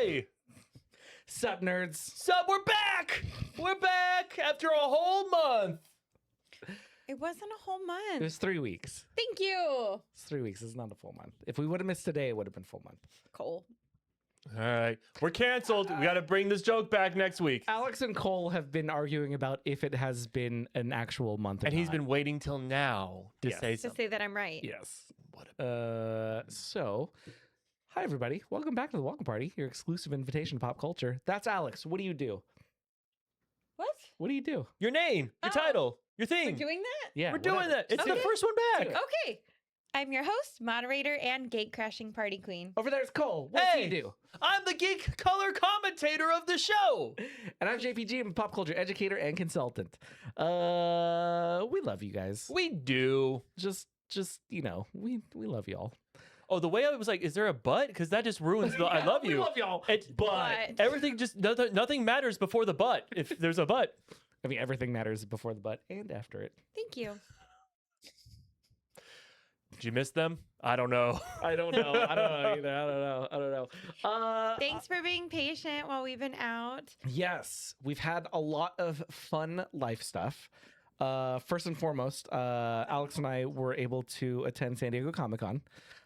Hey! Sup, nerds? Sup, we're back! We're back after a whole month. It wasn't a whole It month. was 3 weeks. Thank you, It's 3 weeks. It's not a full month. If we would have missed today, it would have been full month. Cole. All right, we're canceled. We got to bring this joke back next week. Alex and Cole have been arguing about if it has been an actual month. And he's been waiting till now to Yes. say To something. say that I'm right. Yes. So, hi everybody. Welcome back to the Welcome Party, your exclusive invitation to pop culture. That's Alex. What do you do? What? What do you do? Your name, your Oh. title, your We're thing. doing that? Yeah, We're doing whatever. that. It's the Okay. first one back. Do it. Okay. I'm your host, moderator, and gate crashing party queen. Over there's Cole. What Hey! do you do? I'm the geek color commentator of the show. And I'm JPG. I'm a pop culture educator and consultant. We love you guys. We do. Just you know, we love y'all. Oh, the way I was like, is there a but? Because that just ruins the I love you. We love y'all. It's But. everything just nothing matters before the but. If there's a but. I mean, everything matters before the butt and after it. Thank you. Did you miss them? I don't know. I don't know. I don't know either. I don't know. Thanks for being patient while we've been out. Yes, we've had a lot of fun life stuff. First and foremost, Alex and I were able to attend San Diego Comic-Con.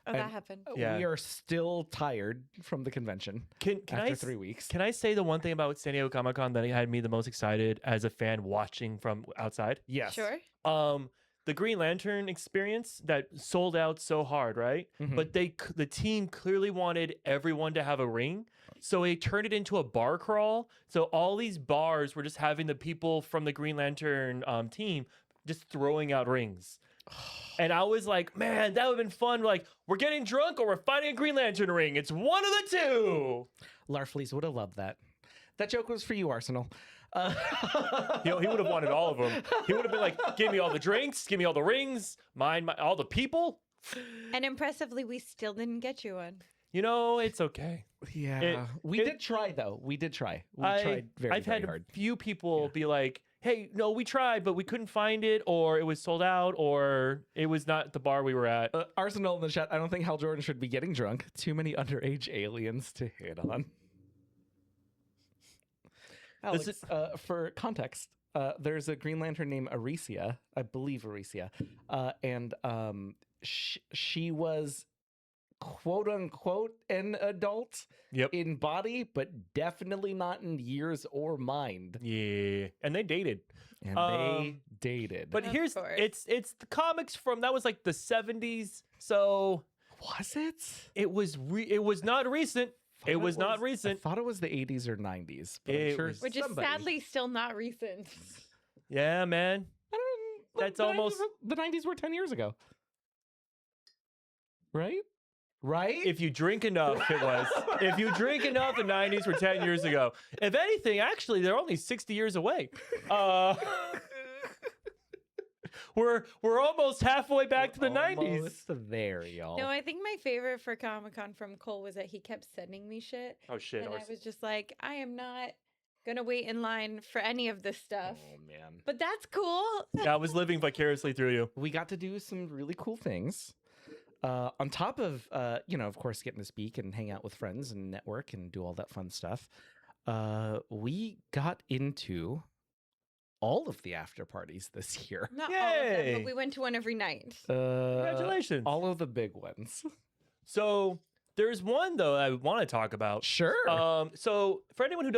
Oh, And- that happened. Yeah. We are still tired from the convention Can after I 3 weeks. Can I say the one thing about San Diego Comic Con that had me the most excited as a fan watching from outside? Yes. Sure. The Green Lantern experience that sold out so hard, right? Mhm. But the team clearly wanted everyone to have a ring, so they turned it into a bar crawl. So all these bars were just having the people from the Green Lantern team just throwing out rings. And I was like, man, that would have been fun. Like, we're getting drunk or we're finding a Green Lantern ring. It's one of the two. Larfleeze would have loved that. That joke was for you, Arsenal. He would have wanted all of them. He would have been like, give me all the drinks, give me all the rings, mine all the people. And impressively, we still didn't get you one. You know, it's okay. Yeah. We it- did try, though. We did try. We tried very, I've very had hard. a few people be like, hey, no, we tried, but we couldn't find it, or it was sold out, or it was not the bar we were at. Arsenal in the chat, I don't think Hal Jordan should be getting drunk. Too many underage aliens to hit on. Alex, is- for context, there's a Green Lantern named Aricia, I believe Aricia, and she was quote unquote an adult Yep. in body, but definitely not in years or mind. Yeah. And they dated. And they dated. But Of here's course. it's the comics from that was like the 70s. So was it? it was not recent. Thought It was not I recent. thought it was the 80s or 90s. But I'm It sure was- Which is somebody- sadly still not recent. Yeah, man. I don't- That's the 90s almost- were- the 90s were 10 years ago. Right? Right? If you drink enough, it was. If you drink enough, the 90s were 10 years ago. If anything, actually, they're only 60 years away. We're almost halfway back to the 90s. Almost there, y'all. No, I think my favorite for Comic Con from Cole was that he kept sending me shit. Oh shit! And I was just like, I am not going to wait in line for any of this stuff. Oh, man. But that's cool. Yeah, I was living vicariously through you. We got to do some really cool things. On top of, of course, getting to speak and hang out with friends and network and do all that fun stuff, we got into all of the after parties this year. Not all of them, Yay. but we went to one every night. Congratulations. All of the big ones. So there's one though I want to talk about. Sure. So for anyone who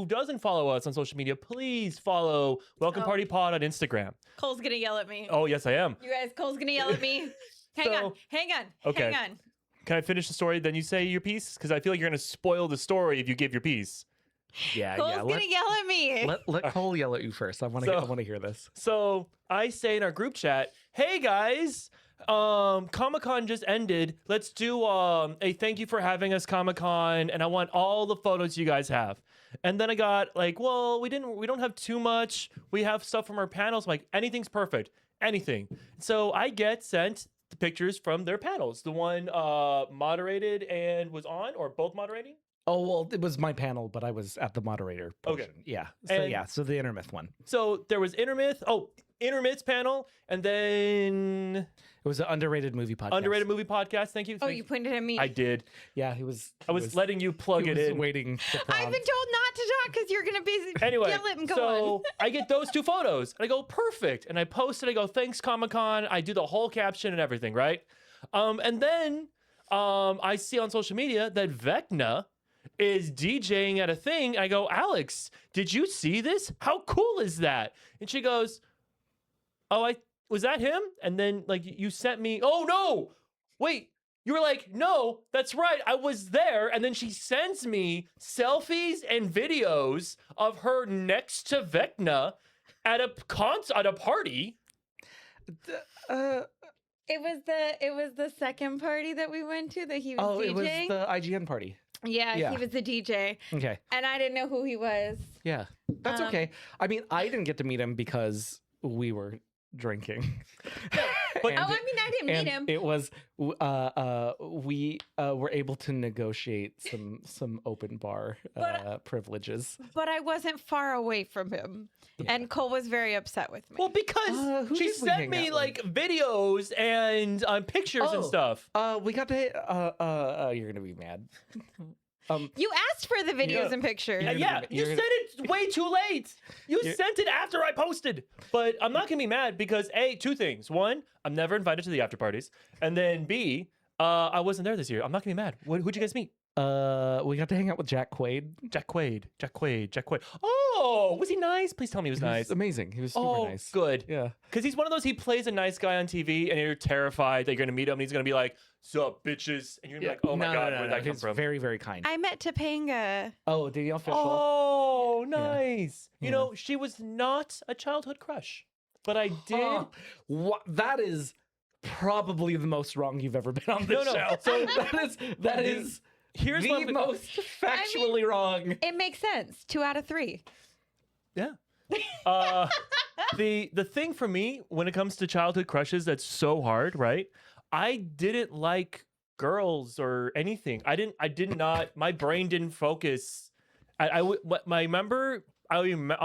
doesn't follow us on social media, please follow Welcome Oh. Party Pod on Instagram. Cole's going to yell at me. Oh yes, I am. You guys, Cole's going to yell at me. Hang on. Okay. Hang on. Can I finish the story? Then you say your piece because I feel like you're gonna spoil the story if you give your piece. yeah, Cole's yeah. going to yell at me. Let Cole yell at you first. I want So- to hear this. So I say in our group chat, "Hey guys, Comic-Con just ended. Let's do a thank you for having us Comic-Con, and I want all the photos you guys have." And then I got like, "Well, we don't have too much. We have stuff from our panels. I'm like, anything's perfect, anything." So I get sent the pictures from their panels. The one moderated and was on, or both moderating. Oh, well, it was my panel, but I was at the moderator Okay. portion. Yeah. So, And- so the Intermyth one. So there was Intermyth. Oh, Intermyth's panel, and then It was an underrated movie podcast. underrated movie podcast. Thank you. Oh, you pointed at me. I did. Yeah, he was. I was letting you plug he it was in. waiting. To I've prompt. been told not to talk because you're gonna be Anyway, yell it and go so on. I get those 2 photos, and I go perfect, and I post it. I go thanks Comic-Con. I do the whole caption and everything, right? And then I see on social media that Vecna is DJing at a thing. I go, Alix, did you see this? How cool is that? And she goes, oh, was that him? And then like you sent me, oh no, wait. You were like, no, that's right. I was there. And then she sends me selfies and videos of her next to Vecna at a party. It was the second party that we went to that he was Oh, DJing. it was the IGN party. Yeah, Yeah. he was the DJ, Okay. and I didn't know who he was. Yeah, that's Um, okay. I mean, I didn't get to meet him because we were drinking. But- Oh, I mean, I didn't meet him. It was we were able to negotiate some open bar privileges. But I wasn't far away from him, and Cole was very upset with me. Well, because Who she did we sent hang me out like videos and pictures and Oh. stuff. We got to. You're gonna be mad. You asked for the videos Yeah. and pictures. You're gonna Yeah, be- you you're sent it way too late. You You're- sent it after I posted. But I'm not gonna be mad because A, 2 things. One, I'm never invited to the after parties. And then B, I wasn't there this year. I'm not gonna be mad. Who'd you guys meet? We got to hang out with Jack Quaid. Jack Quaid. Oh, was he nice? Please tell me he was He nice. was amazing. He was super Oh, nice. good. Yeah. Because he's one of those, he plays a nice guy on TV and you're terrified that you're going to meet him and he's going to be like, sup, bitches? And you're going to be like, oh my God, where did that come He's from? very, very kind. I met Topanga. Oh, did he official? Oh, nice. You Yeah. know, she was not a childhood crush, but I did. Huh. What? That is probably the most wrong you've ever been on this No, no. show. So that is here's the what most factually wrong. It makes sense. 2 out of 3. Yeah. The thing for me when it comes to childhood crushes that's so hard, right? I didn't like girls or anything. I did not. My brain didn't focus. I'll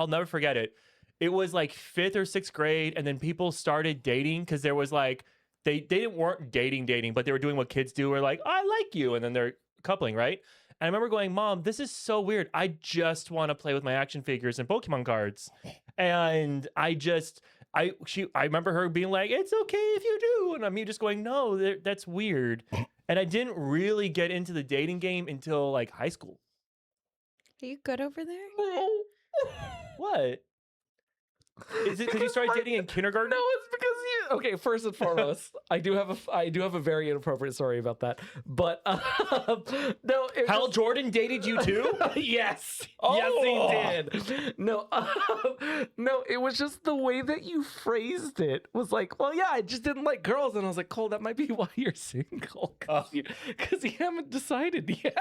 never forget it. It was like 5th or 6th grade, and then people started dating because there was like weren't dating, but they were doing what kids do. Where like I like you, and then they're coupling, right? And I remember going, Mom, this is so weird. I just want to play with my action figures and Pokemon cards. And I remember her being like, it's okay if you do. And me just going, no, that's weird. And I didn't really get into the dating game until like high school. Are you good over there? What? Is it because you started dating in kindergarten? No, it's because you. Okay, first and foremost, I do have a very inappropriate story about that. But no, it Hal was- Jordan dated you too? yes, Oh. yes, he did. No, no, it was just the way that you phrased it was like, well, yeah, I just didn't like girls, and I was like, Cole, that might be why you're single, because you haven't decided yet.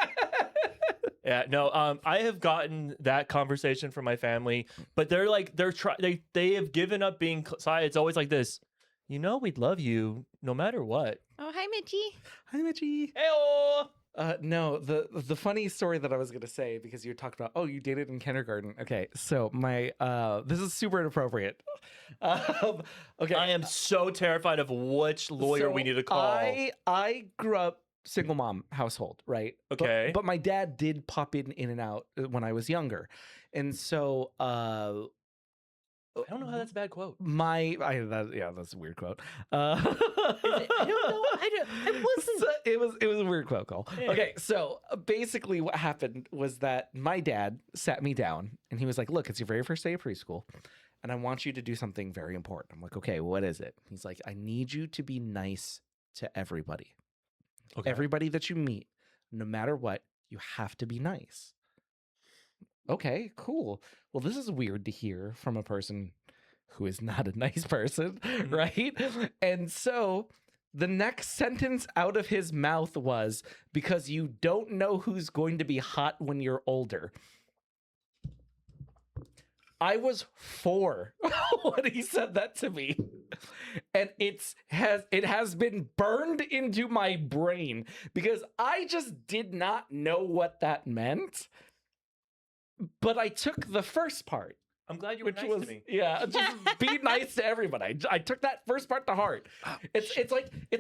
Yeah, no. I have gotten that conversation from my family, but they have given up being side. It's always like this. You know, we'd love you no matter what. Oh, hi, Mitchie. Hi, Mitchie. Heyo. No, the funny story that I was gonna say, because you talked about, oh, you dated in kindergarten. Okay, so my this is super inappropriate. Okay, I am so terrified of which lawyer we so need to call. I grew up single mom household, right? Okay. But my dad did pop in and out when I was younger, and so I don't know how that's a bad quote. that's a weird quote. I don't know. I wasn't. So it was a weird quote call. Yeah. Okay, so basically what happened was that my dad sat me down and he was like, "Look, it's your very first day of preschool, and I want you to do something very important." I'm like, "Okay, what is it?" He's like, "I need you to be nice to everybody. Okay. Everybody that you meet, no matter what, you have to be nice." Okay, cool. Well, this is weird to hear from a person who is not a nice person, right? And so the next sentence out of his mouth was, "Because you don't know who's going to be hot when you're older." I was 4 when he said that to me. And it has been burned into my brain because I just did not know what that meant. But I took the first part. I'm glad you were Which nice was to me. just be nice to everybody. I took that first part to heart. It's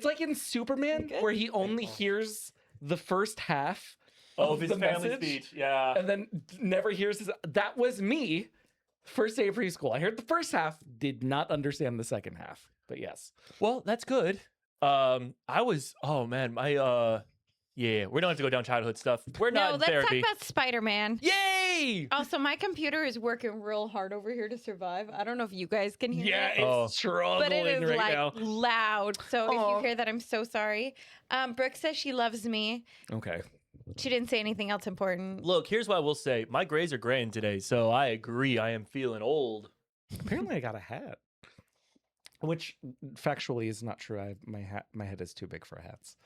like in Superman Okay. where he only hears the first half Of his the family message, speech. Yeah. and then never hears his. That was me. First day of preschool. I heard the first half, did not understand the second half. But yes. Well, that's good. Oh man, yeah, we don't have to go down childhood stuff. We're No, not in let's therapy. talk about Spider-Man. Yay! Also, my computer is working real hard over here to survive. I don't know if you guys can hear Yeah, it. it's struggling But it is right like now. loud. So if Aw. you hear that, I'm so sorry. Brooke says she loves me. Okay. She didn't say anything else important. Look, here's what I will say. My grays are graying today, so I agree. I am feeling old. Apparently, I got a hat, which factually is not true. My head is too big for hats.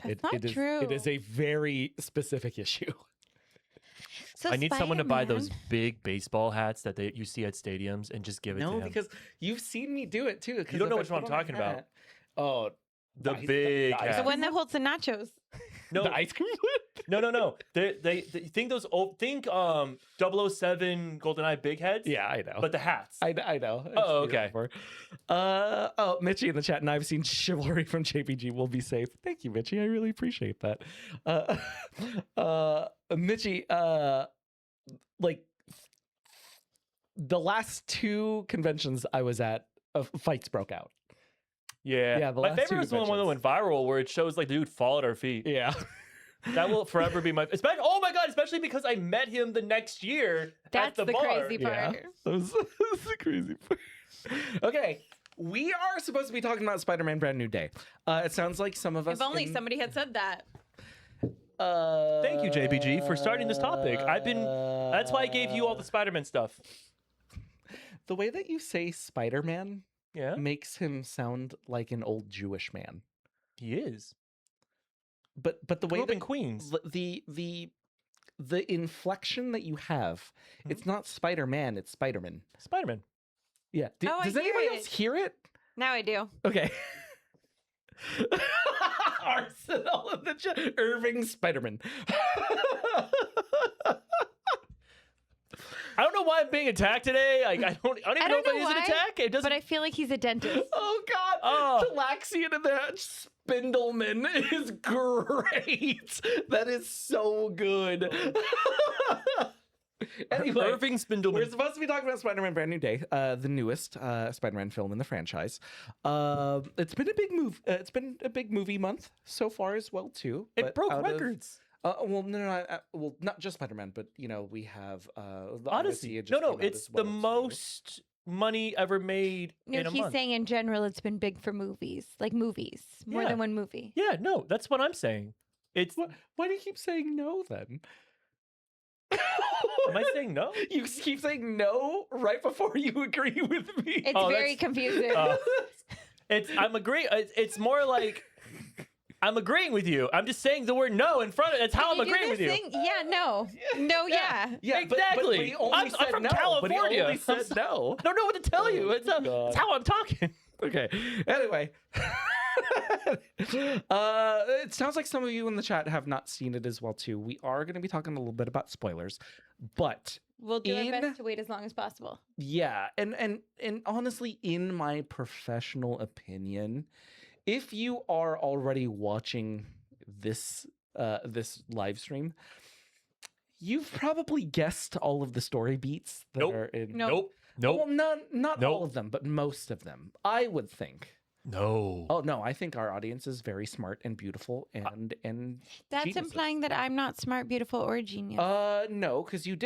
That's not it is, true. It is a very specific issue. So I need someone to buy those Spider-Man- big baseball hats that you see at stadiums and just give it to No, him. because you've seen me do it too. 'cause You don't if know I which one put I'm on a talking about. hat- Oh, The ice- big the ice hat. The one that holds the nachos. No, the ice cream. no. They think those old, think 007 GoldenEye big heads. Yeah, I know. But the hats. I know. I've Oh, seen it okay. before. Mitchie in the chat, and I've seen chivalry from JPG. Will be safe. Thank you, Mitchie. I really appreciate that. Mitchie, like the last two conventions I was at, fights broke out. Yeah. Yeah, the My last two favorite was the one that went viral where it shows like the dude fall at our feet. Yeah. That will forever be my. Oh my god! Especially because I met him the next year That's at the bar. crazy Yeah. part. That was the crazy part. Okay. We are supposed to be talking about Spider-Man Brand New Day. It sounds like some of us. If only somebody had said that. Thank you, JPG, for starting this topic. That's why I gave you all the Spider-Man stuff. The way that you say Spider-Man Yeah, makes him sound like an old Jewish man. he is. But the way Grew up in that Queens. the inflection that you have, it's not Spider-Man, it's Spider-Man. Spider-Man. Yeah. Oh, I Does hear anybody it. else hear it? Now I do. Okay. Arsenal of the Irving Spider-Man. I don't know why I'm being attacked today. Like I don't even know if it is an attack. It doesn't. But I feel like he's a dentist. Oh God! Oh. Talaxian and the Spindleman is great. That is so good. Anyway, Irving Spindleman. we're supposed to be talking about Spider-Man: Brand New Day, the newest Spider-Man film in the franchise. It's been a big move. It's been a big movie month so far as well too. It but broke out of- records. well, no, well, not just Spider-Man, but you know we have the Odyssey. just No, came out it's as the well, too. most money ever made No, in a he's month. saying in general it's been big for movies. Like movies. More Yeah. than one movie. Yeah, no, that's what I'm saying. It's. Why do you keep saying no then? Am I saying no? You keep saying no right before you agree with me. It's Oh, very that's- confusing. I'm agreeing. It's more like I'm agreeing with you. I'm just saying the word no in front of. That's how I'm You do agreeing with this you. thing? Yeah, no. No, yeah. Yeah, Exactly. But he only I'm said from no. California. But he only I'm said so- no. I don't know what to tell you. It's God. how I'm talking. Okay. Anyway. It sounds like some of you in the chat have not seen it as well too. We are going to be talking a little bit about spoilers, but We'll do our In- best to wait as long as possible. yeah, and honestly, in my professional opinion, if you are already watching this this live stream, you've probably guessed all of the story beats that Nope. are in. Nope. Well, not Nope. all of them, but most of them. I would think. No. Oh no, I think our audience is very smart and beautiful and That's geniuses. implying that I'm not smart, beautiful, or genius. No, because you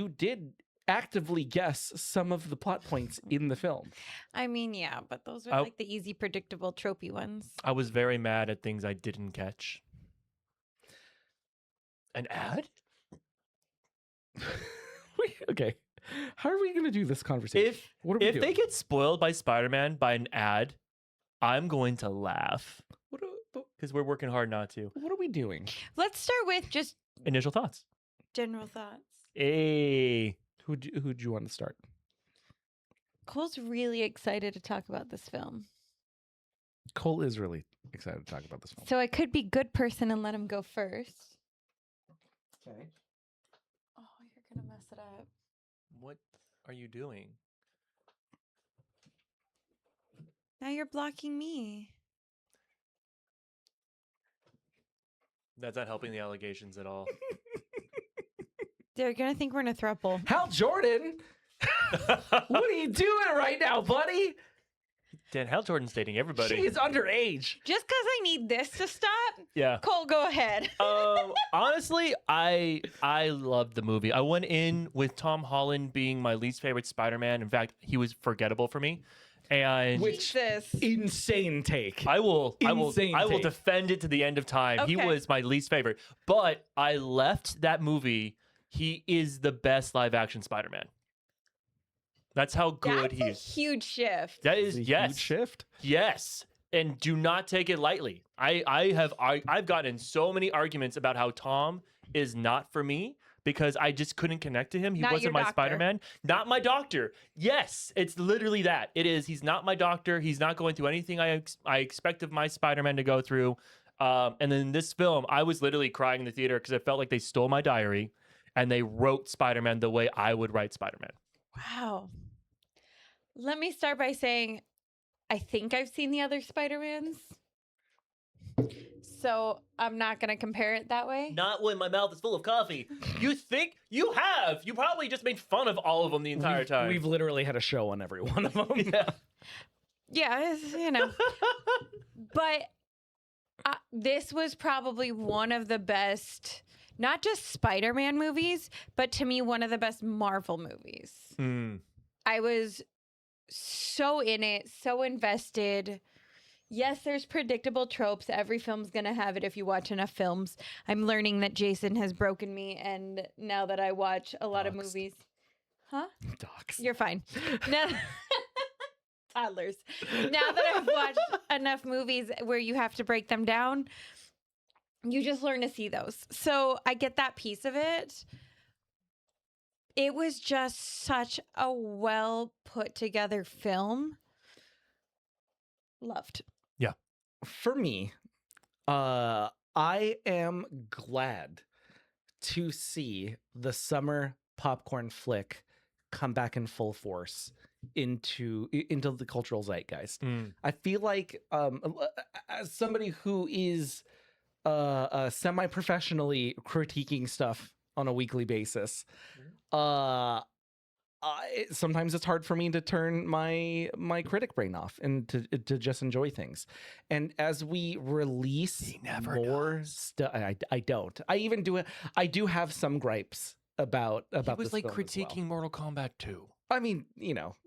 did actively guess some of the plot points in the film. I mean, yeah, but those are I- like the easy, predictable, tropey ones. I was very mad at things I didn't catch. An ad? Okay, how are we gonna do this conversation? What are we If doing? they get spoiled by Spider-Man by an ad, I'm going to laugh because we're working hard not to. What are we doing? Let's start with just Initial thoughts. general thoughts. Hey. Who'd you want to start? Cole's really excited to talk about this film. Cole is really excited to talk about this film. So I could be good person and let him go first. Okay. Oh, you're going to mess it up. What are you doing? Now you're blocking me. That's not helping the allegations at all. They're going to think we're in a throuple. Hal Jordan, what are you doing right now, buddy? Dan, Hal Jordan's dating everybody. She is underage. Just because I need this to stop, Yeah. Cole, go ahead. Honestly, I loved the movie. I went in with Tom Holland being my least favorite Spider-Man. In fact, he was forgettable for me. And Jesus. Insane take. I will Insane take. defend it to the end of time. He Okay. was my least favorite. But I left that movie. He is the best live action Spider-Man. That's how good That's he a is. huge shift. That is It's a yes. huge shift. Yes. And do not take it lightly. I've gotten in so many arguments about how Tom is not for me because I just couldn't connect to him. He Not wasn't your my doctor. Spider-Man. Not my doctor. Yes, it's literally that. It is. He's not my doctor. He's not going through anything I expect of my Spider-Man to go through. And then in this film, I was literally crying in the theater because I felt like they stole my diary and they wrote Spider-Man the way I would write Spider-Man. Wow. Let me start by saying I think I've seen the other Spider-Mans. So I'm not going to compare it that way. Not when my mouth is full of coffee. You think you have? You probably just made fun of all of them the entire time. We've literally had a show on every one of them. yeah. Yeah, But this was probably one of the best, not just Spider-Man movies, but to me, one of the best Marvel movies. I was so in it, so invested. Yes, there's predictable tropes. Every film's going to have it if you watch enough films. I'm learning that Jason has broken me, and now that I watch a lot of Doxed. movies. Huh? Dogs. You're fine. Now, toddlers. Now that I've watched enough movies where you have to break them down, you just learn to see those. So I get that piece of it. It was just such a well put together film. Loved. For me, I am glad to see the summer popcorn flick come back in full force into the cultural zeitgeist. I feel like as somebody who is semi-professionally critiquing stuff on a weekly basis, sometimes it's hard for me to turn my critic brain off and to just enjoy things. And as we release more stuff, I don't. I do have some gripes about He was this like film as critiquing well. Mortal Kombat 2. I mean,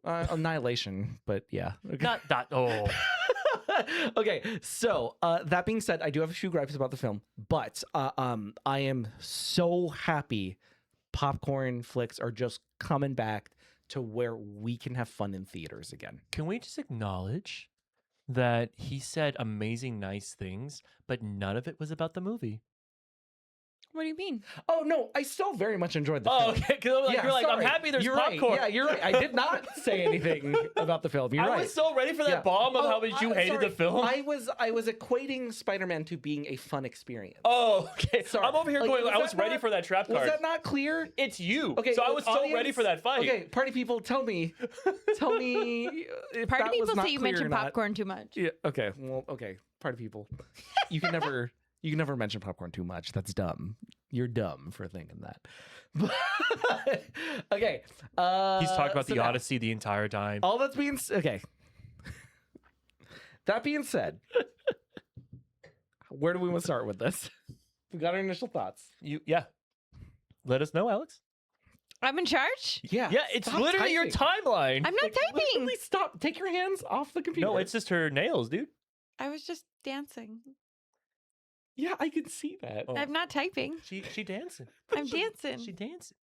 Annihilation, but yeah. Okay. Not that. Oh. Okay, so that being said, I do have a few gripes about the film, but I am so happy popcorn flicks are just coming back to where we can have fun in theaters again. Can we just acknowledge that he said amazing, nice things, but none of it was about the movie? What do you mean? Oh no, I still very much enjoyed the film. Oh, okay. Because Yeah, you're like, I'm sorry. happy there's You're popcorn. Right. Yeah, you're right. I did not say anything about the film. You're I right. was so ready for that Yeah. bomb of Oh, how much you hated sorry. the film. I was equating Spider-Man to being a fun experience. Oh, okay. Sorry. I'm over here Like, going, was I was that ready not- for that trap Was card. that not clear? It's you. Okay, So I was so ready audience- for that fight. Okay, party people, tell me if Party that people was not say you clear or mentioned not. popcorn too much. Yeah. Okay. Well. Okay. Party people, you can never mention popcorn too much. That's dumb. You're dumb for thinking that. Okay. He's talked about so the now, Odyssey the entire time. All that's being okay. That being said, where do we want to start with this? We got our initial thoughts. Yeah. Let us know, Alex. I'm in charge? Yeah. Yeah, it's stop literally your typing. timeline. I'm not typing. Literally stop. Take your hands off the computer. No, it's just her nails, dude. I was just dancing. Yeah, I can see that. Oh. I'm not typing. She dancing. I'm dancing. She dancing.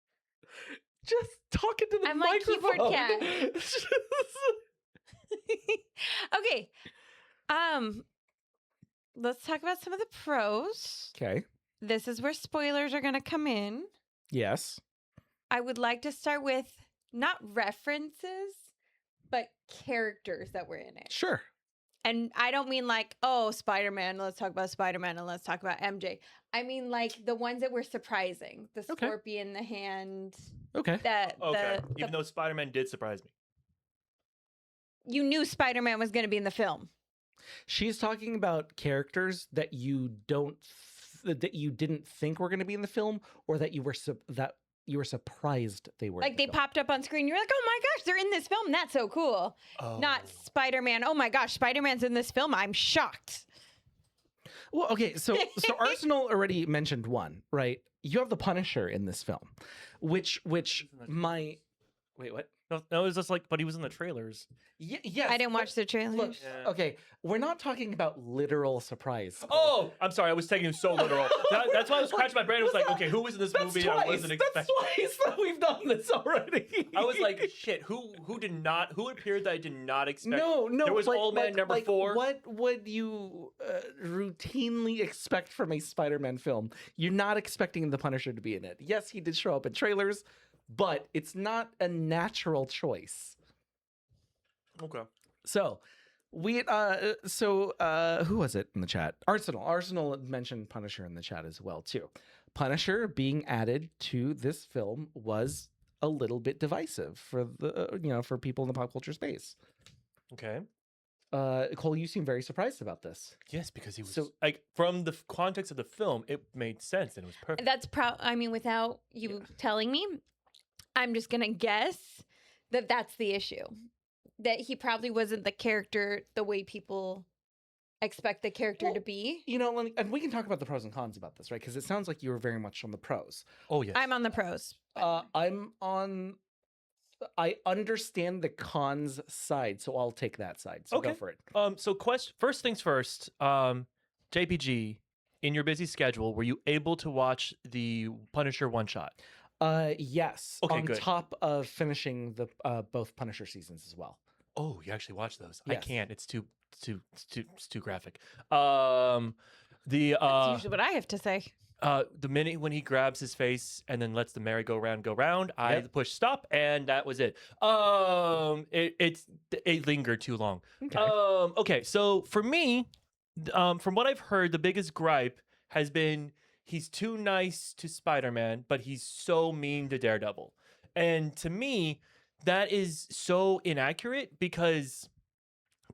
Just talking to the I'm like microphone. keyboard cat. Okay. Let's talk about some of the pros. Okay. This is where spoilers are going to come in. Yes. I would like to start with not references, but characters that were in it. Sure. And I don't mean like, oh, Spider-Man, let's talk about Spider-Man and let's talk about MJ. I mean like the ones that were surprising. The Okay. Scorpion, the Hand. Okay. Okay. Even though Spider-Man did surprise me. You knew Spider-Man was going to be in the film. She's talking about characters that you that you didn't think were going to be in the film, or that you were surprised they were. Like they popped up on screen. You're like, oh my gosh, they're in this film. That's so cool. Oh. Not Spider-Man. Oh my gosh, Spider-Man's in this film. I'm shocked. Well, okay, so Arsenal already mentioned one, right? You have the Punisher in this film, which my wait, what? No, it was just like, but he was in the trailers. Yes, I didn't watch the trailers. Look, Yeah. okay, we're not talking about literal surprise. Oh, I'm sorry. I was taking it so literal. That's why I was scratching my brain. I was like, okay, who was in this movie? I wasn't expecting. That's twice that we've done this already. I was like, shit. Who appeared that I did not expect? No. There was Old Man number 4. What would you routinely expect from a Spider-Man film? You're not expecting the Punisher to be in it. Yes, he did show up in trailers, but it's not a natural choice. Okay. So who was it in the chat? Arsenal mentioned Punisher in the chat as well too. Punisher being added to this film was a little bit divisive for the for people in the pop culture space. Okay. Cole, you seem very surprised about this. Yes, because he was like, from the context of the film, it made sense and it was perfect. That's I mean, without you telling me, I'm just gonna guess that that's the issue. That he probably wasn't the character the way people expect the character to be. And we can talk about the pros and cons about this, right? Because it sounds like you were very much on the pros. Oh yes. I'm on the pros. I understand the cons side, so I'll take that side. So Okay. go for it. So first things first. JPG, in your busy schedule, were you able to watch the Punisher one shot? Yes. Okay, on good. top of finishing the both Punisher seasons as well. Oh, you actually watched those? I Yes. can't. It's too graphic. That's usually what I have to say. the minute when he grabs his face and then lets the merry-go-round go round, I pushed stop and that was it. It lingered too long. Okay. Okay. So for me, from what I've heard, the biggest gripe has been he's too nice to Spider-Man, but he's so mean to Daredevil. And to me, that is so inaccurate because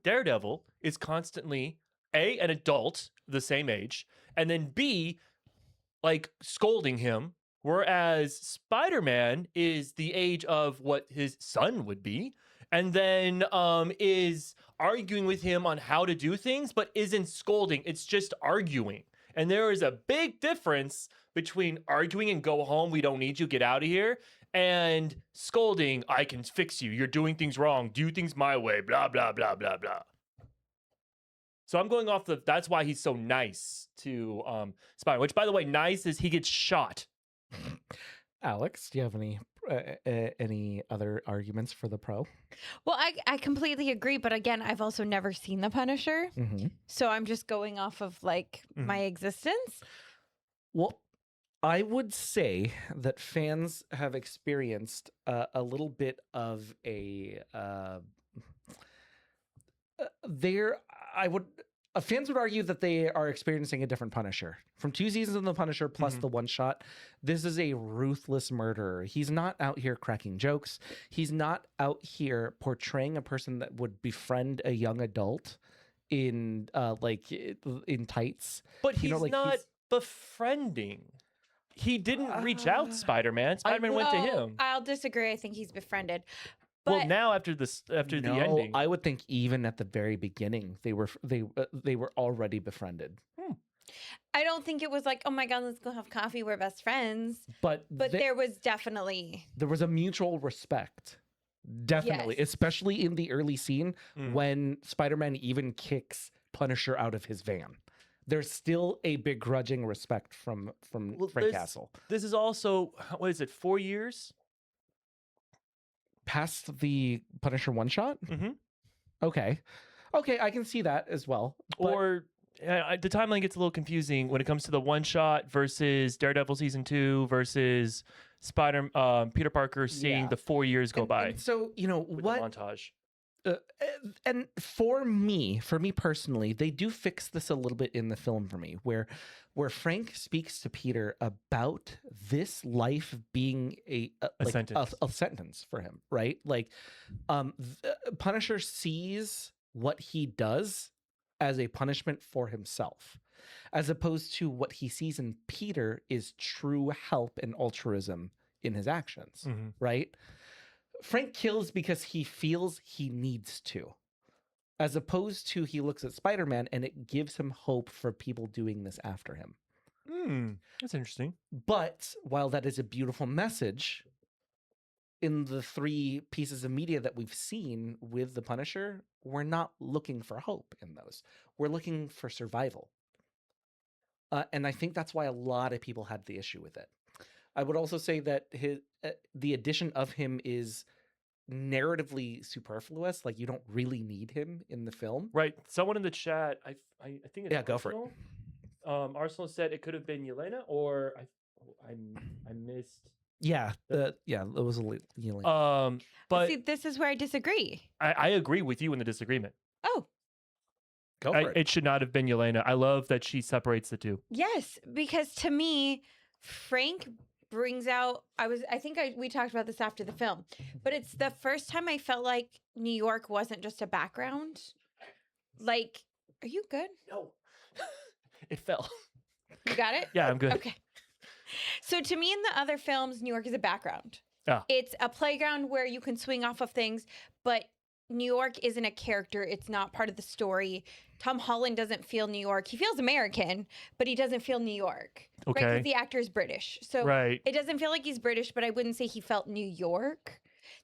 Daredevil is constantly A, an adult the same age, and then B, like scolding him, whereas Spider-Man is the age of what his son would be, and then is arguing with him on how to do things, but isn't scolding. It's just arguing. And there is a big difference between arguing and go home, we don't need you, get out of here, and scolding, I can fix you, you're doing things wrong, do things my way, blah, blah, blah, blah, blah. So I'm going off that's why he's so nice to Spider, which, by the way, nice is he gets shot. Alex, do you have any other arguments for the pro? Well, I completely agree, but again, I've also never seen The Punisher, Mm-hmm. so I'm just going off of like my existence. Well, I would say that fans have experienced a little bit of a fans would argue that they are experiencing a different Punisher. From 2 seasons of the Punisher plus the one shot, this is a ruthless murderer. He's not out here cracking jokes. He's not out here portraying a person that would befriend a young adult in tights. But he's not befriending. He didn't reach out to Spider-Man. Spider-Man went to him. I'll disagree. I think he's befriended. Well, But now after the ending, I would think even at the very beginning they were already befriended. I don't think it was like, oh my God, let's go have coffee. We're best friends. But there was definitely a mutual respect. Definitely, Yes. especially in the early scene when Spider-Man even kicks Punisher out of his van. There's still a begrudging respect from Frank Castle. This is also, what is it, 4 years? Past the Punisher one shot? Mm-hmm. Okay, I can see that as well. But Or the timeline gets a little confusing when it comes to the one shot versus Daredevil season 2 versus Peter Parker seeing Yeah. the 4 years go by and so with what the montage. and for me personally, they do fix this a little bit in the film for me, where Frank speaks to Peter about this life being a sentence. a sentence for him, right? Like, Punisher sees what he does as a punishment for himself, as opposed to what he sees in Peter is true help and altruism in his actions, right? Frank kills because he feels he needs to, as opposed to he looks at Spider-Man and it gives him hope for people doing this after him. That's interesting. But while that is a beautiful message, in the 3 pieces of media that we've seen with the Punisher, we're not looking for hope in those. We're looking for survival. And I think that's why a lot of people had the issue with it. I would also say that the addition of him is narratively superfluous. Like, you don't really need him in the film. Right. Someone in the chat, I think it's go for it. Arsenal said it could have been Yelena, or I missed. Yeah, it was a little. But See, this is where I disagree. I agree with you in the disagreement. Oh, Go for it. It should not have been Yelena. I love that she separates the two. yes, because to me, Frank brings out. We talked about this after the film, but it's the first time I felt like New York wasn't just a background. Like, are you good? No, it fell. You got it? Yeah, I'm good. Okay. So to me, in the other films, New York is a background. Ah. It's a playground where you can swing off of things, but New York isn't a character. It's not part of the story. Tom Holland doesn't feel New York. He feels American, but he doesn't feel New York. Okay. Right? Because the actor is British. So Right. it doesn't feel like he's British, but I wouldn't say he felt New York.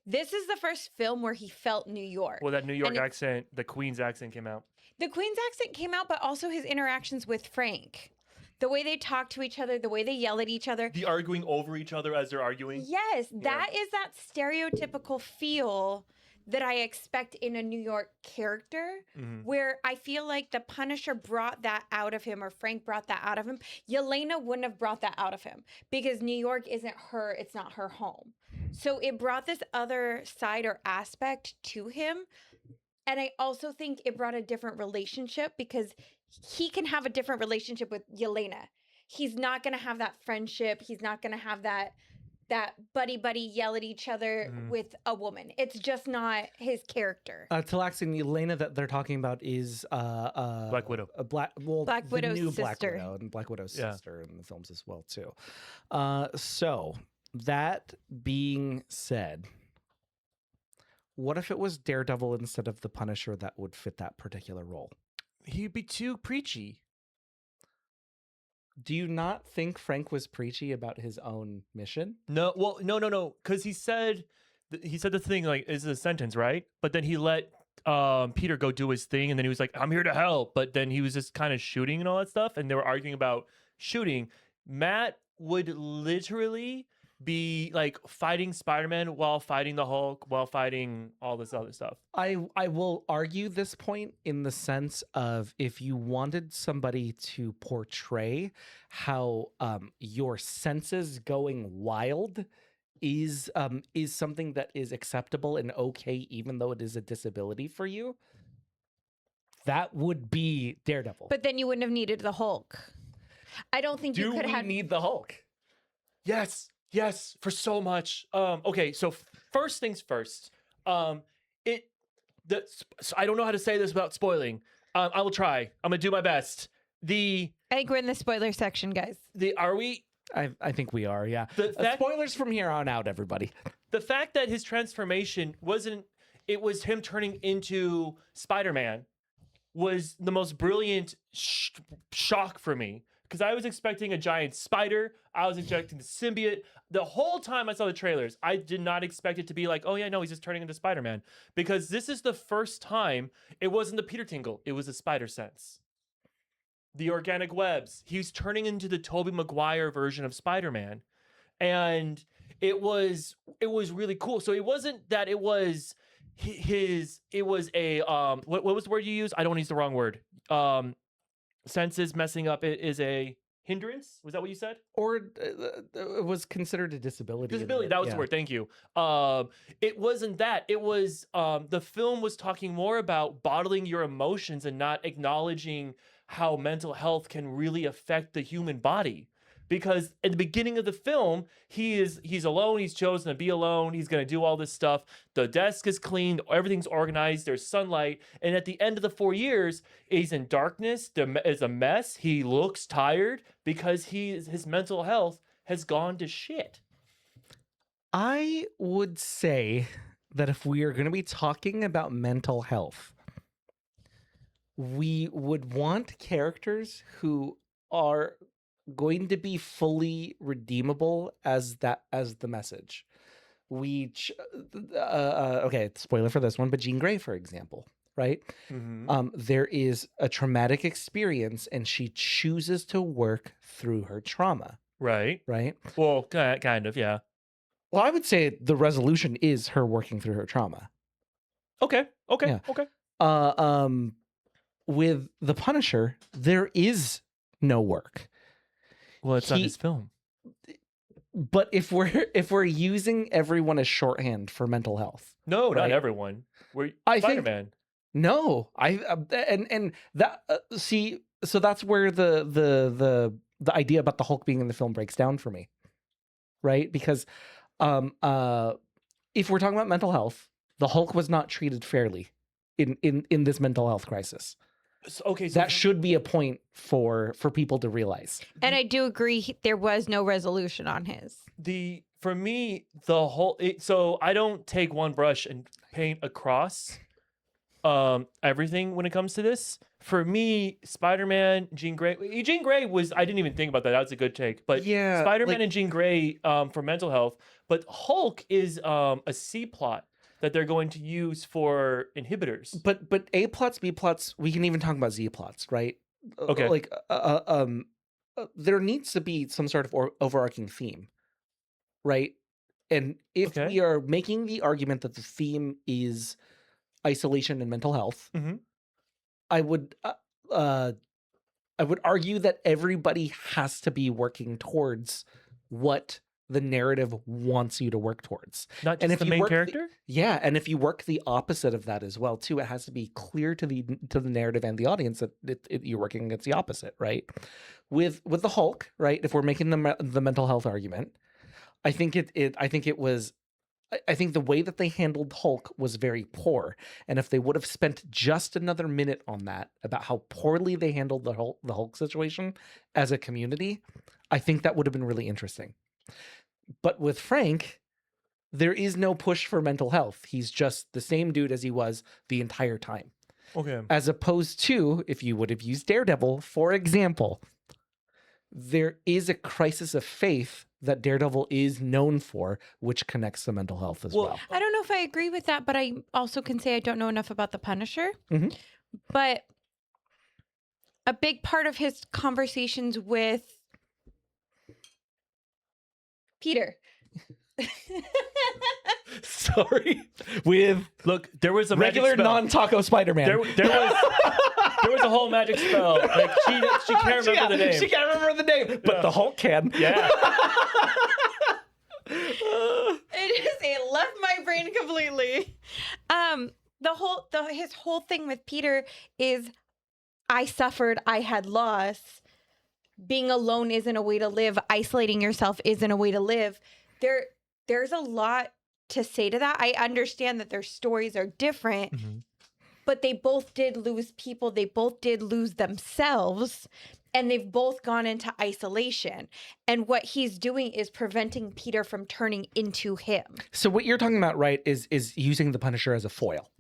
This is the first film where he felt New York. Well, that New York And accent, the Queen's accent came out. the Queen's accent came out, but also his interactions with Frank. The way they talk to each other, the way they yell at each other. The arguing over each other as they're arguing. Yes, that is that stereotypical feel that I expect in a New York character, where I feel like the Punisher brought that out of him, or Frank brought that out of him. Yelena wouldn't have brought that out of him because New York isn't her, it's not her home. So it brought this other side or aspect to him. And I also think it brought a different relationship because he can have a different relationship with Yelena. He's not going to have that friendship. He's not going to have that buddy yell at each other with a woman. It's just not his character. Talax and Yelena that they're talking about is Black Widow. Black the Widow's new Black sister. Widow, and Black Widow's sister in the films as well too. So that being said, what if it was Daredevil instead of the Punisher that would fit that particular role? He'd be too preachy. Do you not think Frank was preachy about his own mission? No, well, no, because he said the thing like is a sentence, right? But then he let Peter go do his thing, and then he was like, "I'm here to help," but then he was just kind of shooting and all that stuff, and they were arguing about shooting. Matt would literally be like fighting Spider-Man while fighting the Hulk, while fighting all this other stuff. I will argue this point in the sense of if you wanted somebody to portray how your senses going wild is something that is acceptable and okay, even though it is a disability for you, that would be Daredevil. But then you wouldn't have needed the Hulk. I don't think you could have need the Hulk? Yes, for so much. Okay, so first things first. So I don't know how to say this without spoiling. I will try. I'm gonna do my best. I think we're in the spoiler section, guys. Are we? I think we are. Yeah. Spoilers from here on out, everybody. The fact that his transformation it was him turning into Spider-Man, was the most brilliant shock for me. Because I was expecting a giant spider. I was expecting the symbiote. The whole time I saw the trailers, I did not expect it to be like, oh yeah, no, he's just turning into Spider-Man. Because this is the first time it wasn't the Peter Tingle. It was the Spider Sense. The organic webs. He's turning into the Tobey Maguire version of Spider-Man. And it was really cool. So it wasn't that it was it was a, what was the word you used? I don't want to use the wrong word. Senses messing up is a hindrance. Was that what you said? Or it was considered a disability. Disability, that was the word. Thank you. It wasn't that. It was the film was talking more about bottling your emotions and not acknowledging how mental health can really affect the human body. Because at the beginning of the film, he's alone. He's chosen to be alone. He's going to do all this stuff. The desk is cleaned. Everything's organized. There's sunlight. And at the end of the 4 years, he's in darkness. It's a mess. He looks tired because his mental health has gone to shit. I would say that if we are going to be talking about mental health, we would want characters who are going to be fully redeemable as the message. Okay, spoiler for this one, but Jean Grey, for example, right? There is a traumatic experience and she chooses to work through her trauma. Right. Well, kind of, yeah. Well, I would say the resolution is her working through her trauma. Okay. Yeah. With The Punisher, there is no work. Well, it's not his film. But if we're using everyone as shorthand for mental health, no, not everyone. Spider-Man. No, and that see, so that's where the idea about the Hulk being in the film breaks down for me, right? Because if we're talking about mental health, the Hulk was not treated fairly in this mental health crisis. So that should be a point for people to realize. And I do agree there was no resolution on his. For me, the whole so I don't take one brush and paint across everything when it comes to this. For me, Spider-Man, Jean Grey was, I didn't even think about that. That was a good take. But yeah, Spider-Man and Jean Grey for mental health. But Hulk is a C plot that they're going to use for inhibitors. But A plots, B plots, we can even talk about Z plots, right? Okay. There needs to be some sort of overarching theme, right? And if we are making the argument that the theme is isolation and mental health, I would argue that everybody has to be working towards what the narrative wants you to work towards. Not just the main character? And if you work the opposite of that as well, too, it has to be clear to the narrative and the audience that you're working against the opposite, right? With the Hulk, right? If we're making the mental health argument, I think I think the way that they handled Hulk was very poor. And if they would have spent just another minute on that, about how poorly they handled the Hulk situation as a community, I think that would have been really interesting. But with Frank, there is no push for mental health. He's just the same dude as he was the entire time. Okay. As opposed to, if you would have used Daredevil, for example, there is a crisis of faith that Daredevil is known for, which connects to mental health as well. I don't know if I agree with that, but I also can say I don't know enough about the Punisher. But a big part of his conversations with Peter. Sorry. Look, there was a regular non-taco Spider-Man. There was a whole magic spell. Like she can't remember the name. She can't remember the name, but the Hulk can. Yeah. It left my brain completely. His whole thing with Peter is, I suffered, I had loss. Being alone isn't a way to live. Isolating yourself isn't a way to live. There's a lot to say to that. I understand that their stories are different, but they both did lose people. They both did lose themselves, and they've both gone into isolation. And what he's doing is preventing Peter from turning into him. So what you're talking about, right, is using the Punisher as a foil.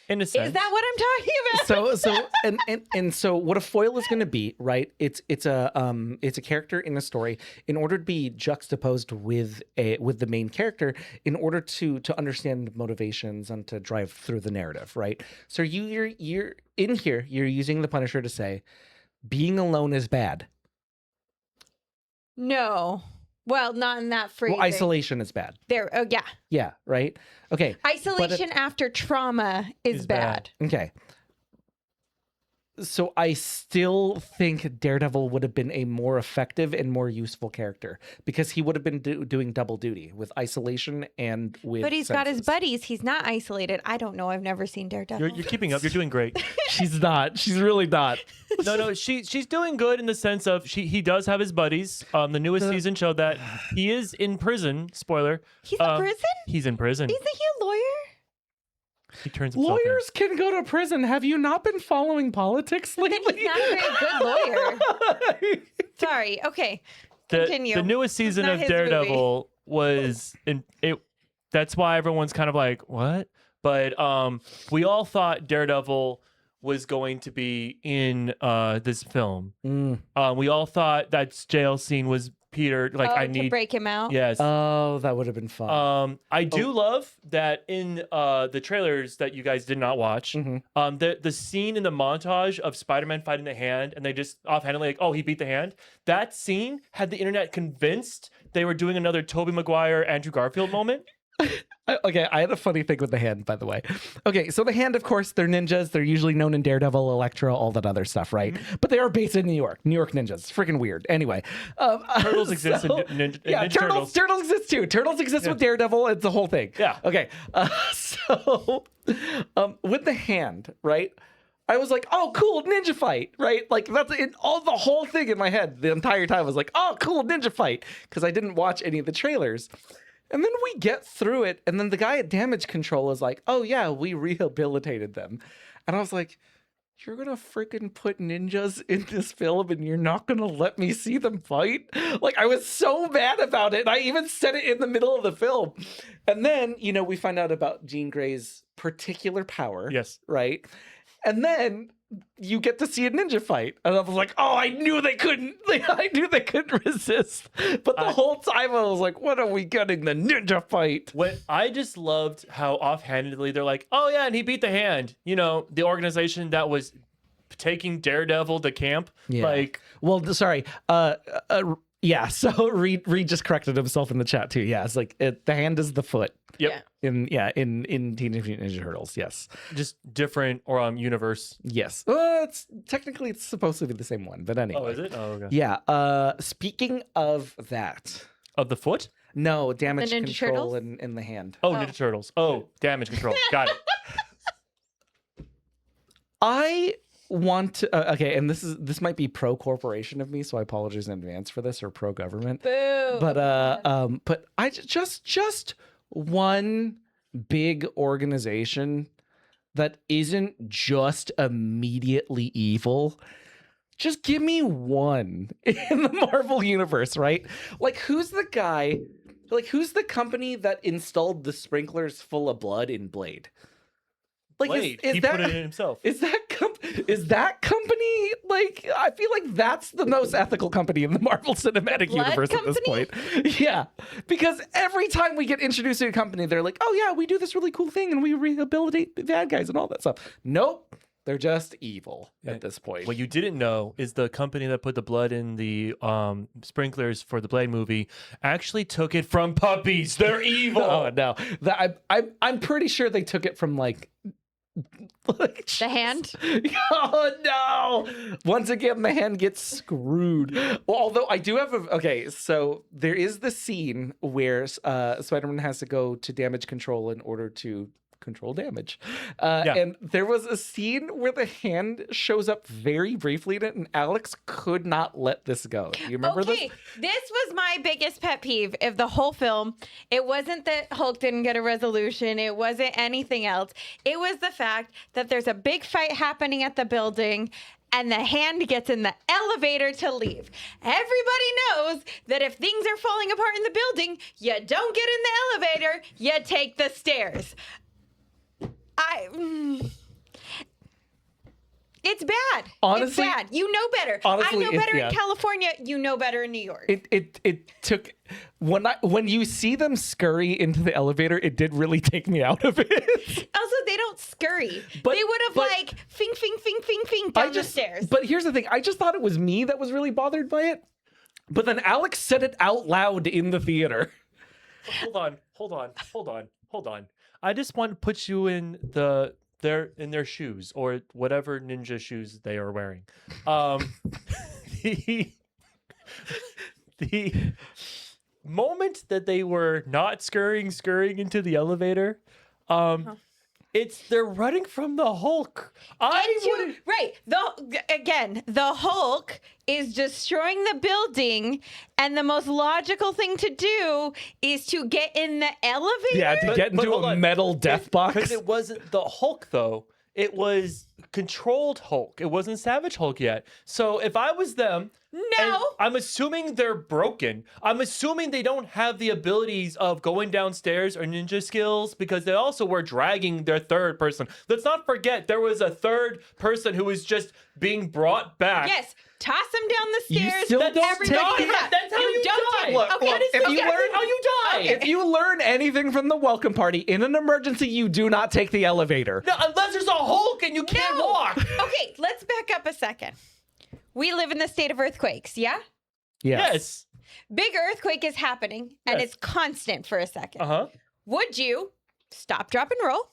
In a sense. Is that what I'm talking about? So what a foil is going to be, right? It's a character in a story. In order to be juxtaposed with the main character, in order to understand motivations and to drive through the narrative, right? So you're in here. You're using the Punisher to say, being alone is bad. No. Well, not in that phrase. Well, isolation is bad. Oh, yeah. Yeah, right? Okay. Isolation after trauma is bad. Okay. So I still think Daredevil would have been a more effective and more useful character because he would have been doing double duty with isolation and with. But he's got his senses. buddies. He's not isolated. I don't know. I've never seen Daredevil. You're keeping up. You're doing great. She's not. She's really not. No, she's doing good in the sense of he does have his buddies. The newest season showed that he is in prison. Spoiler. He's in prison? He's in prison. Isn't he a lawyer? He turns himself in. Lawyers can go to prison. Have you not been following politics Then lately? he's not a very good lawyer. Sorry. Okay. Continue. The newest season not of his Daredevil was in it. That's why everyone's kind of like, what? But we all thought Daredevil was going to be in this film. We all thought that jail scene was Peter. Like, I to need. break him out. Yes. Oh, that would have been fun. I do love that in the trailers that you guys did not watch. The scene in the montage of Spider-Man fighting the hand, and they just offhandedly like, oh, he beat the hand. That scene had the internet convinced they were doing another Tobey Maguire, Andrew Garfield moment. Okay, I had a funny thing with the hand, by the way. Okay, so the hand, of course, they're ninjas. They're usually known in Daredevil, Elektra, all that other stuff, right? But they are based in New York. New York ninjas. Freaking weird. Anyway. Turtles exist in Ninja Turtles. Turtles exist too. Turtles exist with Daredevil. It's the whole thing. Yeah. Okay. So with the hand, right? I was like, oh, cool, ninja fight, right? Like, that's the whole thing in my head the entire time. I was like, oh, cool, ninja fight. Because I didn't watch any of the trailers. And then we get through it, and then the guy at Damage Control is like, oh, yeah, we rehabilitated them. And I was like, you're going to freaking put ninjas in this film, and you're not going to let me see them fight? Like, I was so mad about it. And I even said it in the middle of the film. And then, we find out about Jean Grey's particular power. Yes. Right? And then you get to see a ninja fight. And I was like, oh, I knew they couldn't resist. But the whole time I was like, when are we getting the ninja fight? I just loved how offhandedly they're like, oh yeah, and he beat the hand. The organization that was taking Daredevil to camp. Yeah. Like, well, sorry. Yeah, so Reed just corrected himself in the chat too. Yeah, it's like the hand is the foot. Yep. Yeah. In Teenage Mutant Ninja Turtles, yes. Just different or universe. Yes. It's technically it's supposed to be the same one, but anyway. Oh, is it? Oh, okay. Yeah. Speaking of that. Of the foot? No, damage The Ninja control Turtles? in the hand. Oh, Ninja Turtles. Oh, damage control. Got it. I want to okay, and this might be pro corporation of me, so I apologize in advance for this, or pro government. Boo. But I just one big organization that isn't just immediately evil. Just give me one in the Marvel universe, right? Like, who's the guy? Like, who's the company that installed the sprinklers full of blood in Blade? Like, Blade. is He that, put it in himself. Is that company, like, I feel like that's the most ethical company in the Marvel Cinematic Blood Universe at this Company? point. Yeah. Because every time we get introduced to a company, they're like, oh yeah, we do this really cool thing and we rehabilitate the bad guys and all that stuff. Nope. They're just evil at this point. What you didn't know is the company that put the blood in the sprinklers for the Blade movie actually took it from puppies. They're evil. Oh no. I'm pretty sure they took it from like The hand? Oh no! Once again, the hand gets screwed. Well, although I do have okay, so there is the scene where Spider-Man has to go to damage control in order to control damage. And there was a scene where the hand shows up very briefly in it, and Alix could not let this go. Do you remember this? Okay, this was my biggest pet peeve of the whole film. It wasn't that Hulk didn't get a resolution. It wasn't anything else. It was the fact that there's a big fight happening at the building, and the hand gets in the elevator to leave. Everybody knows that if things are falling apart in the building, you don't get in the elevator, you take the stairs. It's bad. Honestly, it's bad. You know better. Honestly, I know better in California. You know better in New York. It took when you see them scurry into the elevator, it did really take me out of it. Also, they don't scurry. They would have like fing, fing, fing, fing, fing down the stairs. But here's the thing. I just thought it was me that was really bothered by it. But then Alix said it out loud in the theater. Hold on. I just want to put you in the they're in their shoes or whatever ninja shoes they are wearing. The the moment that they were not scurrying into the elevator, they're running from the Hulk. Right. The Hulk is destroying the building, and the most logical thing to do is to get in the elevator. Yeah, to get into a metal death box. Because it wasn't the Hulk, though. It was controlled Hulk. It wasn't Savage Hulk yet. So if I was them, and I'm assuming they're broken. I'm assuming they don't have the abilities of going downstairs or ninja skills because they also were dragging their third person. Let's not forget there was a third person who was just being brought back. Yes. Toss him down the stairs. You still don't That's how you die. Look, If you learn anything from the welcome party, in an emergency, you do not take the elevator. No, unless there's a Hulk and you can't walk. Okay, let's back up a second. We live in the state of earthquakes, yeah? Yes. Big earthquake is happening, and it's constant for a second. Would you stop, drop, and roll?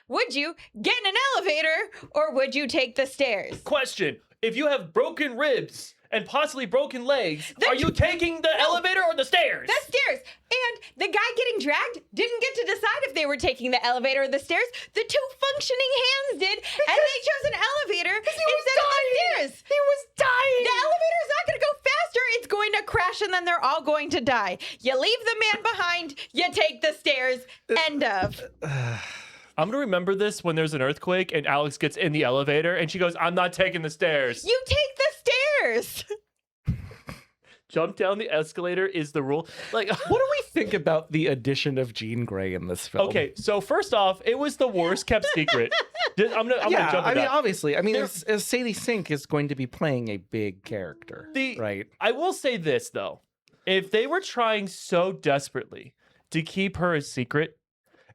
Would you get in an elevator, or would you take the stairs? Question. If you have broken ribs and possibly broken legs, are you taking the elevator or the stairs? The stairs. And the guy getting dragged didn't get to decide if they were taking the elevator or the stairs. The two functioning hands did, and they chose an elevator instead of the stairs. He was dying. The elevator is not going to go faster. It's going to crash, and then they're all going to die. You leave the man behind. You take the stairs. End of. I'm going to remember this when there's an earthquake and Alix gets in the elevator and she goes, I'm not taking the stairs. You take the stairs. Jump down the escalator is the rule. Like, what do we think about the addition of Jean Grey in this film? Okay, so first off, it was the worst kept secret. I'm gonna jump in. Obviously. I mean, as Sadie Sink is going to be playing a big character, right? I will say this, though. If they were trying so desperately to keep her a secret,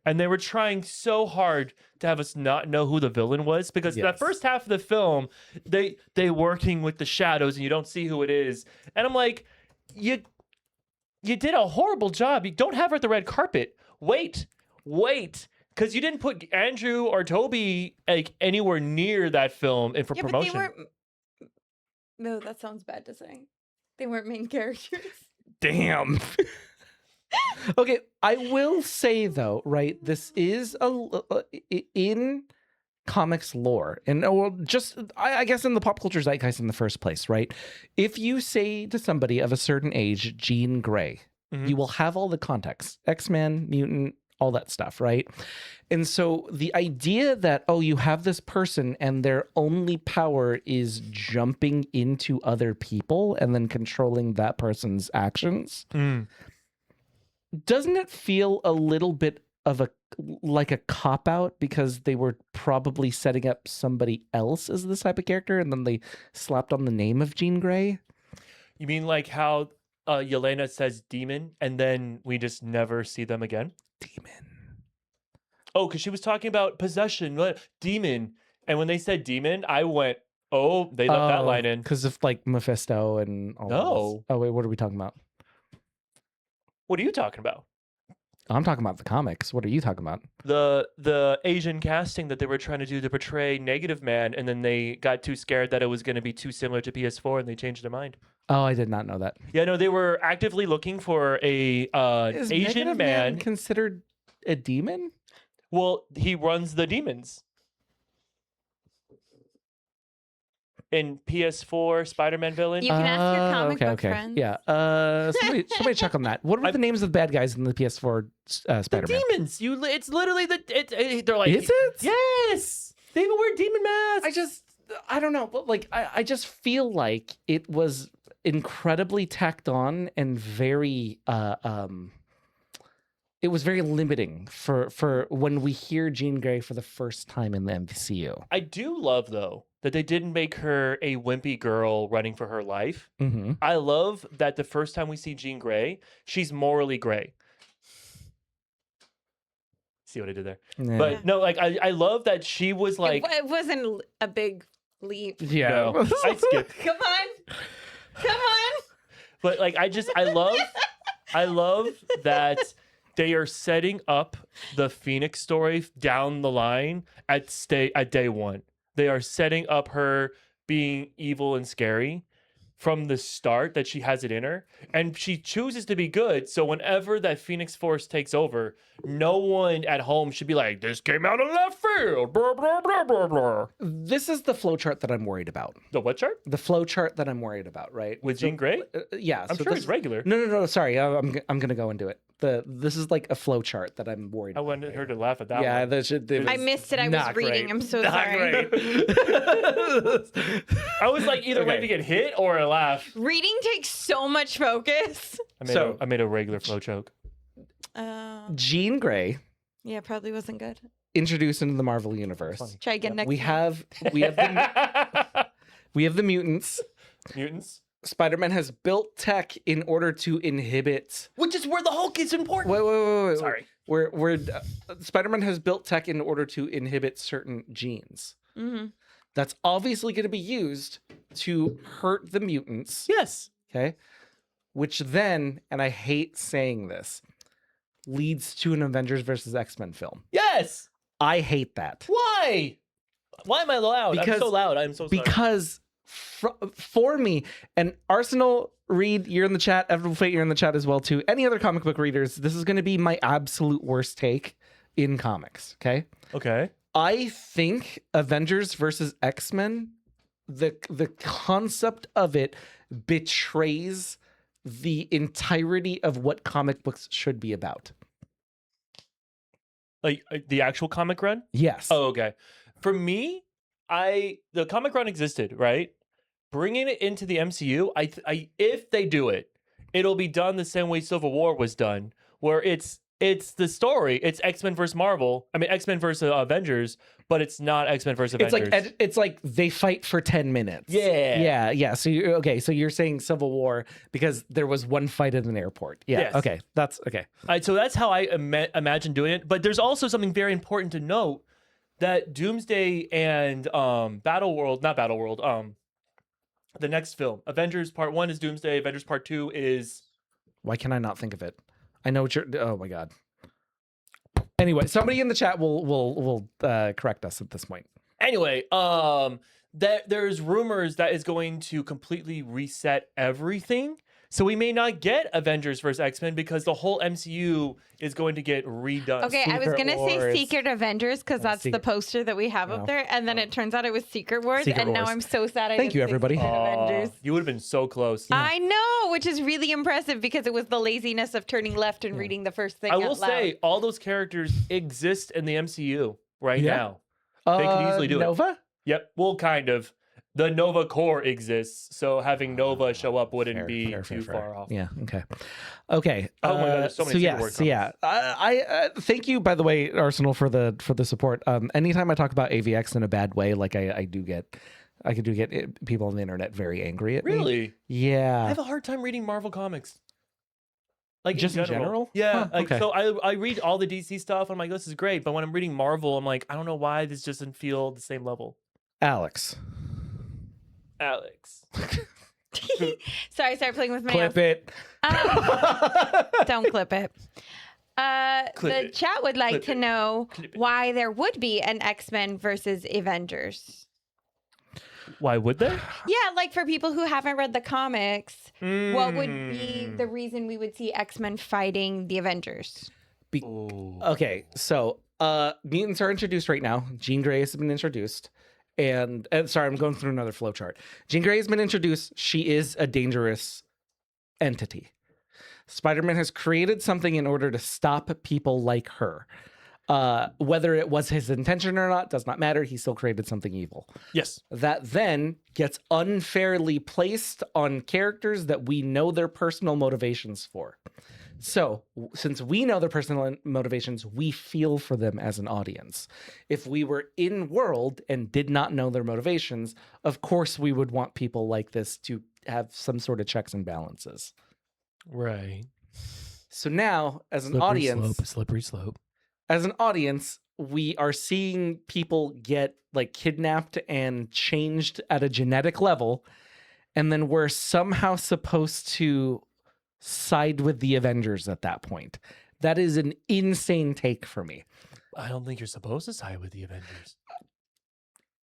and they were trying so hard to have us not know who the villain was, because that first half of the film, they working with the shadows and you don't see who it is. And I'm like, you did a horrible job. You don't have her at the red carpet. Wait, because you didn't put Andrew or Toby like anywhere near that film and for promotion. But they weren't. No, that sounds bad to say. They weren't main characters. Damn. Okay, I will say though, right? This is in comics lore, and just I guess in the pop culture zeitgeist in the first place, right? If you say to somebody of a certain age, Jean Grey, you will have all the context: X-Men, mutant, all that stuff, right? And so the idea that you have this person and their only power is jumping into other people and then controlling that person's actions. Doesn't it feel a little bit of like a cop-out because they were probably setting up somebody else as this type of character and then they slapped on the name of Jean Grey? You mean like how Yelena says demon and then we just never see them again? Demon. Oh, because she was talking about possession, demon. And when they said demon, I went, oh, they left that line in. Because of like Mephisto and all No. Oh, wait, what are we talking about? What are you talking about? I'm talking about the comics. What are you talking about? The Asian casting that they were trying to do to portray Negative Man, and then they got too scared that it was going to be too similar to PS4, and they changed their mind. Oh, I did not know that. Yeah, no, they were actively looking for a Is Asian Negative man considered a demon? Well, he runs the demons. In PS4 Spider-Man villain. You can ask your comic book friends. Yeah. Somebody check on that. What were the names of the bad guys in the PS4 Spider-Man? The demons. It's literally they're like. Is it? Yes. They even wear demon masks. I don't know, but like I just feel like it was incredibly tacked on and very it was very limiting for when we hear Jean Grey for the first time in the MCU. I do love though that they didn't make her a wimpy girl running for her life. Mm-hmm. I love that the first time we see Jean Grey, she's morally gray. See what I did there? Yeah. But no, like I love that she was like. It wasn't a big leap. Yeah, no, I skipped. Come on. But like I love that they are setting up the Phoenix story down the line at day one. They are setting up her being evil and scary from the start, that she has it in her, and she chooses to be good. So whenever that Phoenix Force takes over, no one at home should be like, "This came out of left field." Blah, blah, blah, blah, blah. This is the flowchart that I'm worried about. The what chart? The flowchart that I'm worried about, right? With Jean Grey? Yeah. I'm sure it's regular. No. Sorry, I'm gonna go into it. This is like a flowchart that I'm worried I about. wanted her to laugh at that Yeah, one. I missed it. I was not reading. great. I'm so Not sorry. great. I was like either Okay. ready to get hit or a laugh. Reading takes so much focus. I made a regular flow choke. Jean Grey Yeah, probably wasn't good. introduced into the Marvel universe. Funny. Try again next We time. we have the mutants. Mutants. Spider-Man has built tech in order to inhibit. Which is where the Hulk is important. Wait. Sorry. Where Spider-Man has built tech in order to inhibit certain genes. Mm-hmm. That's obviously going to be used to hurt the mutants. Yes. Okay. Which then, and I hate saying this, leads to an Avengers versus X-Men film. Yes. I hate that. Why? Why am I loud? I'm so loud. I'm so sorry. Because for me, and Arsenal, Reed, you're in the chat. Everyone, Fate, you're in the chat as well too. Any other comic book readers, this is going to be my absolute worst take in comics. Okay. Okay. I think Avengers versus X-Men, the concept of it betrays the entirety of what comic books should be about. Like the actual comic run? Yes. Oh, okay. For me, the comic run existed, right? Bringing it into the MCU, if they do it, it'll be done the same way Civil War was done, where it's the story. It's X-Men versus Marvel. I mean, X-Men versus Avengers, but it's not X-Men versus Avengers. It's like they fight for 10 minutes. Yeah. So you're saying Civil War because there was one fight at an airport. Yeah. Yes. Okay. That's okay. So that's how I imagine doing it. But there's also something very important to note, that Doomsday and the next film, Avengers Part 1 is Doomsday, Avengers Part 2 is... Why can I not think of it? I know what you're... Oh my God. Anyway, somebody in the chat will correct us at this point. Anyway, there's rumors that is going to completely reset everything. So we may not get Avengers versus X-Men because the whole MCU is going to get redone. Okay, I was Secret going to say Wars. Secret Avengers because that's the Secret- poster that we have No. up there. And then it turns out it was Secret Wars. Secret and now Wars. I'm so sad I Thank didn't you, say everybody. Secret Avengers. You would have been so close. I know, which is really impressive because it was the laziness of turning left and reading the first thing I will out loud. say, all those characters exist in the MCU right Yeah. now. They could easily do it. Nova? Yep. Well, kind of. The Nova Corps exists, so having Nova show up wouldn't be too far off. Yeah. Okay. Oh my God, there's so many Secret War So yeah. I thank you, by the way, Arsenal, for the support. Anytime I talk about AVX in a bad way, like I do get people on the internet very angry at me. Really? Yeah. I have a hard time reading Marvel comics. Like Just in general? Yeah. Huh, like, okay. so I read all the DC stuff. I'm like, this is great. But when I'm reading Marvel, I'm like, I don't know why this doesn't feel the same level. Alix. Alex. Sorry, start playing with my Clip nails. it. Don't clip it. Clip The it. chat would like Clip to it. know Clip it. why there would be an X-Men versus Avengers. Why would they? Yeah, like for people who haven't read the comics, what would be Mm. the reason we would see X-Men fighting the Avengers? Okay, so mutants are introduced right now. Jean Grey has been introduced. And sorry, I'm going through another flowchart. Jean Grey has been introduced. She is a dangerous entity. Spider-Man has created something in order to stop people like her. Whether it was his intention or not does not matter. He still created something evil. Yes. That then gets unfairly placed on characters that we know their personal motivations for. So, since we know their personal motivations, we feel for them as an audience. If we were in world and did not know their motivations, of course we would want people like this to have some sort of checks and balances. Right. So now, as an audience, Slippery slope. as an audience, we are seeing people get like kidnapped and changed at a genetic level, and then we're somehow supposed to side with the Avengers at that point. That is an insane take for me. I don't think you're supposed to side with the Avengers.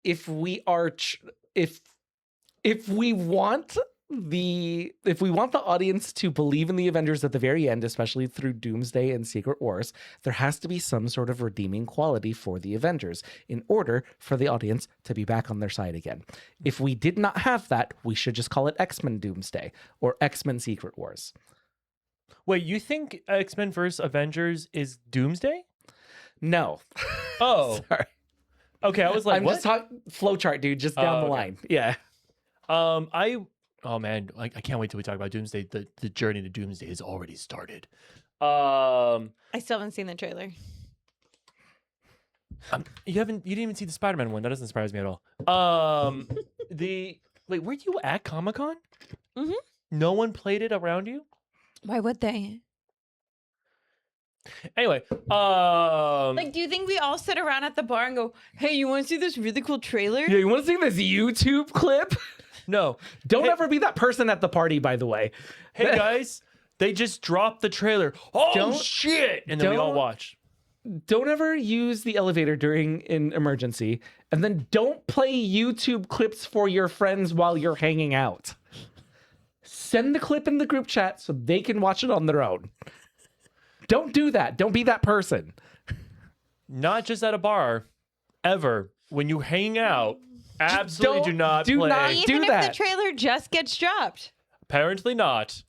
If we are if we want the audience to believe in the Avengers at the very end, especially through Doomsday and Secret Wars, there has to be some sort of redeeming quality for the Avengers in order for the audience to be back on their side again. If we did not have that, we should just call it X-Men Doomsday or X-Men Secret Wars. Wait, you think X-Men vs. Avengers is Doomsday? No. Oh. Sorry. Okay, I was like, I'm what? just talking flowchart, dude, just down the okay. line. Yeah. Oh man, I can't wait till we talk about Doomsday. The journey to Doomsday has already started. I still haven't seen the trailer. You didn't even see the Spider-Man one. That doesn't surprise me at all. Wait, were you at Comic-Con? Mhm. No one played it around you? Why would they? Anyway, Like, do you think we all sit around at the bar and go, "Hey, you want to see this really cool trailer?" Yeah, you want to see this YouTube clip? no. Don't Hey- ever be that person at the party, by the way. Hey guys, they just dropped the trailer. Oh Don't- shit! And then we all don't- watch. Don't ever use the elevator during an emergency, and then don't play YouTube clips for your friends while you're hanging out. Send the clip in the group chat so they can watch it on their own. Don't do that. Don't be that person. Not just at a bar, ever. When you hang out, absolutely do not do play. not- Even if that. the trailer just gets dropped. Apparently not.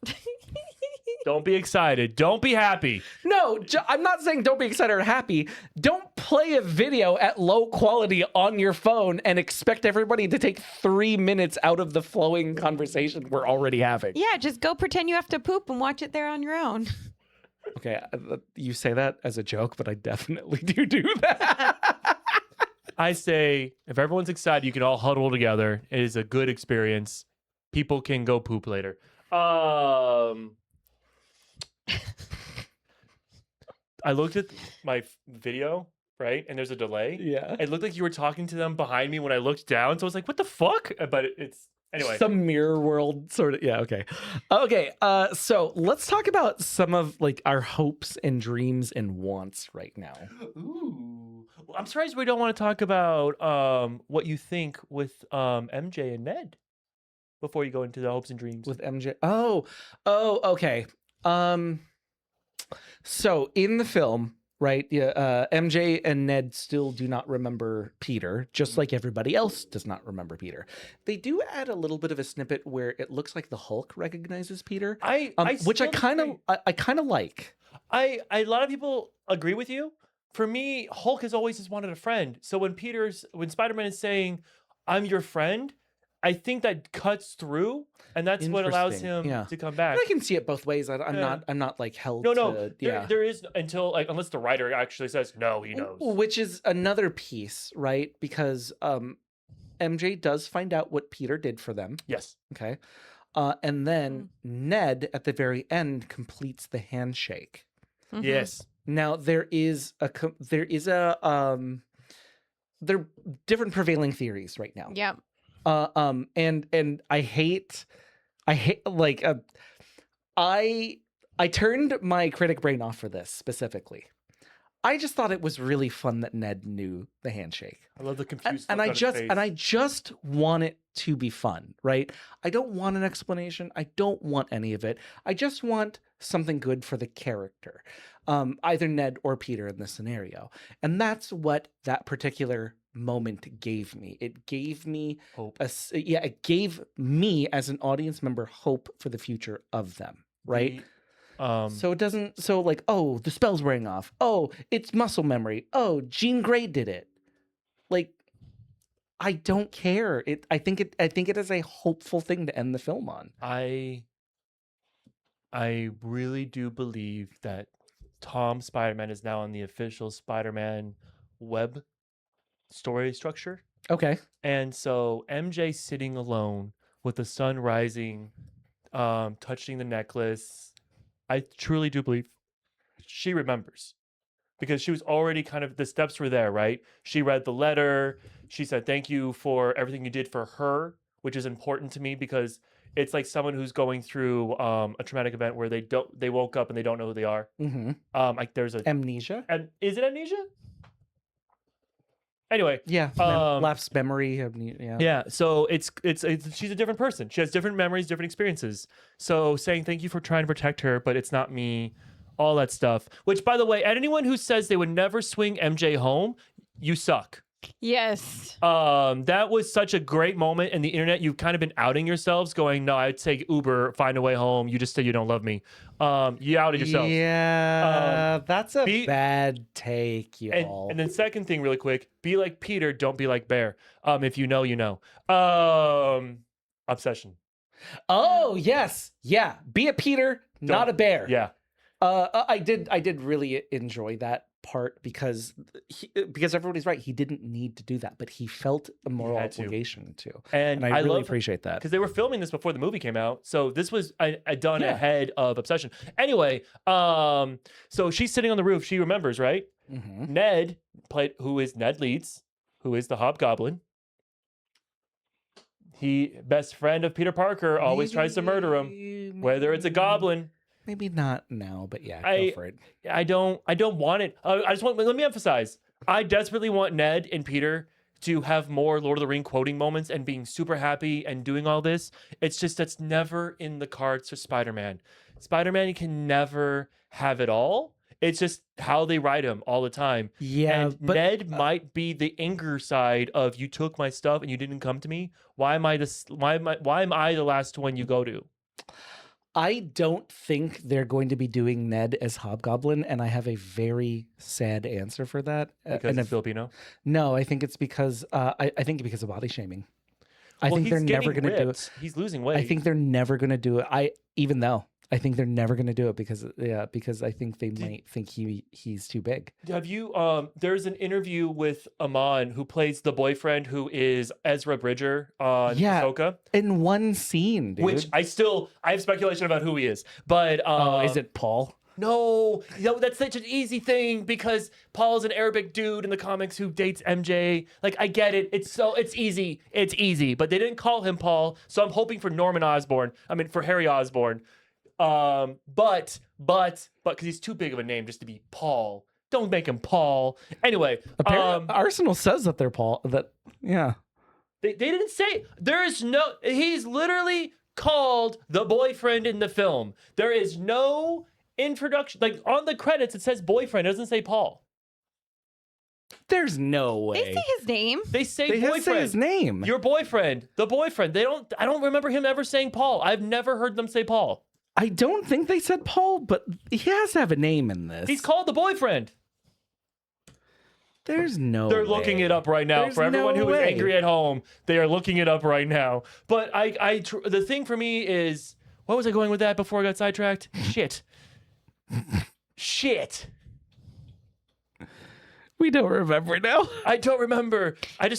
Don't be excited. Don't be happy. No, I'm not saying don't be excited or happy. Don't play a video at low quality on your phone and expect everybody to take 3 minutes out of the flowing conversation we're already having. Yeah, just go pretend you have to poop and watch it there on your own. Okay, you say that as a joke, but I definitely do that. I say, if everyone's excited, you can all huddle together. It is a good experience. People can go poop later. I looked at my video, right? And there's a delay. Yeah. It looked like you were talking to them behind me when I looked down. So I was like, what the fuck? But it's anyway. Some mirror world sort of. Yeah, okay. Okay, so let's talk about some of like our hopes and dreams and wants right now. Ooh. Well, I'm surprised we don't want to talk about what you think with MJ and Ned before you go into the hopes and dreams. With MJ. Oh, okay. So in the film, right? Yeah, MJ and Ned still do not remember Peter, just like everybody else does not remember Peter. They do add a little bit of a snippet where it looks like the Hulk recognizes Peter, which I still kind of, think- I kind of like. a lot of people agree with you. For me, Hulk has always just wanted a friend. So when Spider-Man is saying, "I'm your friend," I think that cuts through, and that's what allows Interesting, him yeah. to come back. I can see it both ways. I'm Yeah. not like held. No, to, yeah. there is until like unless the writer actually says no, he knows. Which is another piece, right? Because MJ does find out what Peter did for them. Yes. Okay. And then Ned at the very end completes the handshake. Mhm. Yes. Now there are different prevailing theories right now. Yep. And I hate like I turned my critic brain off for this specifically. I just thought it was really fun that Ned knew the handshake. I love the confused And look I on his just face. and I just want it to be fun, right? I don't want an explanation. I don't want any of it. I just want something good for the character, either Ned or Peter in this scenario. And that's what that particular moment gave me. It gave me hope. it gave me as an audience member hope for the future of them, right? So it doesn't like, oh, the spell's wearing off. Oh, it's muscle memory. Oh, Jean Grey did it. Like, I don't care. I think it is a hopeful thing to end the film on. I really do believe that Tom Spider-Man is now on the official Spider-Man web story structure. Okay. And so MJ sitting alone with the sun rising, touching the necklace. I truly do believe she remembers because she was already the steps were there, right? She read the letter. She said, "Thank you for everything you did for her," which is important to me because It's like someone who's going through a traumatic event where they woke up and they don't know who they are. Mm-hmm. Like there's a Amnesia. and is it amnesia? Anyway, Yeah. Lapse memory. yeah. So it's she's a different person. She has different memories, different experiences. So saying thank you for trying to protect her, but it's not me. All that stuff. Which, by the way, anyone who says they would never swing MJ home, you suck. Yes. That was such a great moment in the internet. You've kind of been outing yourselves, going, "No, I'd take Uber, find a way home. You just said you don't love me." You outed yourself. Yeah, that's a bad take, y'all. And then second thing, really quick, be like Peter, don't be like Bear. If you know, you know. Obsession. Oh yes, yeah. Be a Peter, not a bear. Yeah. I did really enjoy that part because everybody's right. He didn't need to do that, but he felt a moral obligation to. And I really appreciate that because they were filming this before the movie came out, so this was done ahead of Obsession. Anyway, so she's sitting on the roof. She remembers, right? Mm-hmm. Ned who is Ned Leeds, who is the Hobgoblin. He best friend of Peter Parker, always tries to murder him, whether it's a goblin. Maybe not now, but yeah, go for it. I don't want it. Let me emphasize. I desperately want Ned and Peter to have more Lord of the Ring quoting moments and being super happy and doing all this. It's just that's never in the cards for Spider-Man. Spider-Man can never have it all. It's just how they write him all the time. Yeah, and but Ned might be the anger side of you took my stuff and you didn't come to me. Why am I the last one you go to? I don't think they're going to be doing Ned as Hobgoblin, and I have a very sad answer for that. Because it's Filipino? No, I think it's because I think because of body shaming. I think they're never going to do it. He's losing weight. I think they're never going to do it. I think they're never going to do it because I think they might think he's too big. Have you there's an interview with Amon who plays the boyfriend who is Ezra Bridger on Ahsoka. In one scene, dude. Which I have speculation about who he is. But is it Paul? No, that's such an easy thing because Paul's an Arabic dude in the comics who dates MJ. Like, I get it. It's easy. It's easy. But they didn't call him Paul, so I'm hoping for for Harry Osborn. But because he's too big of a name just to be Paul. Don't make him Paul. Anyway, Arsenal says that they're Paul. They didn't say he's literally called the boyfriend in the film. There is no introduction. Like on the credits, it says boyfriend. It doesn't say Paul. There's no way. They say his name. They say they boyfriend. say his name. Your boyfriend. The boyfriend. I don't remember him ever saying Paul. I've never heard them say Paul. I don't think they said Paul, but he has to have a name in this. He's called the boyfriend. There's no They're way. looking it up right now. There's for everyone no who is way. angry at home, they are looking it up right now. But the thing for me is, what was I going with that before I got sidetracked? Shit. We don't remember now. I don't remember. I'm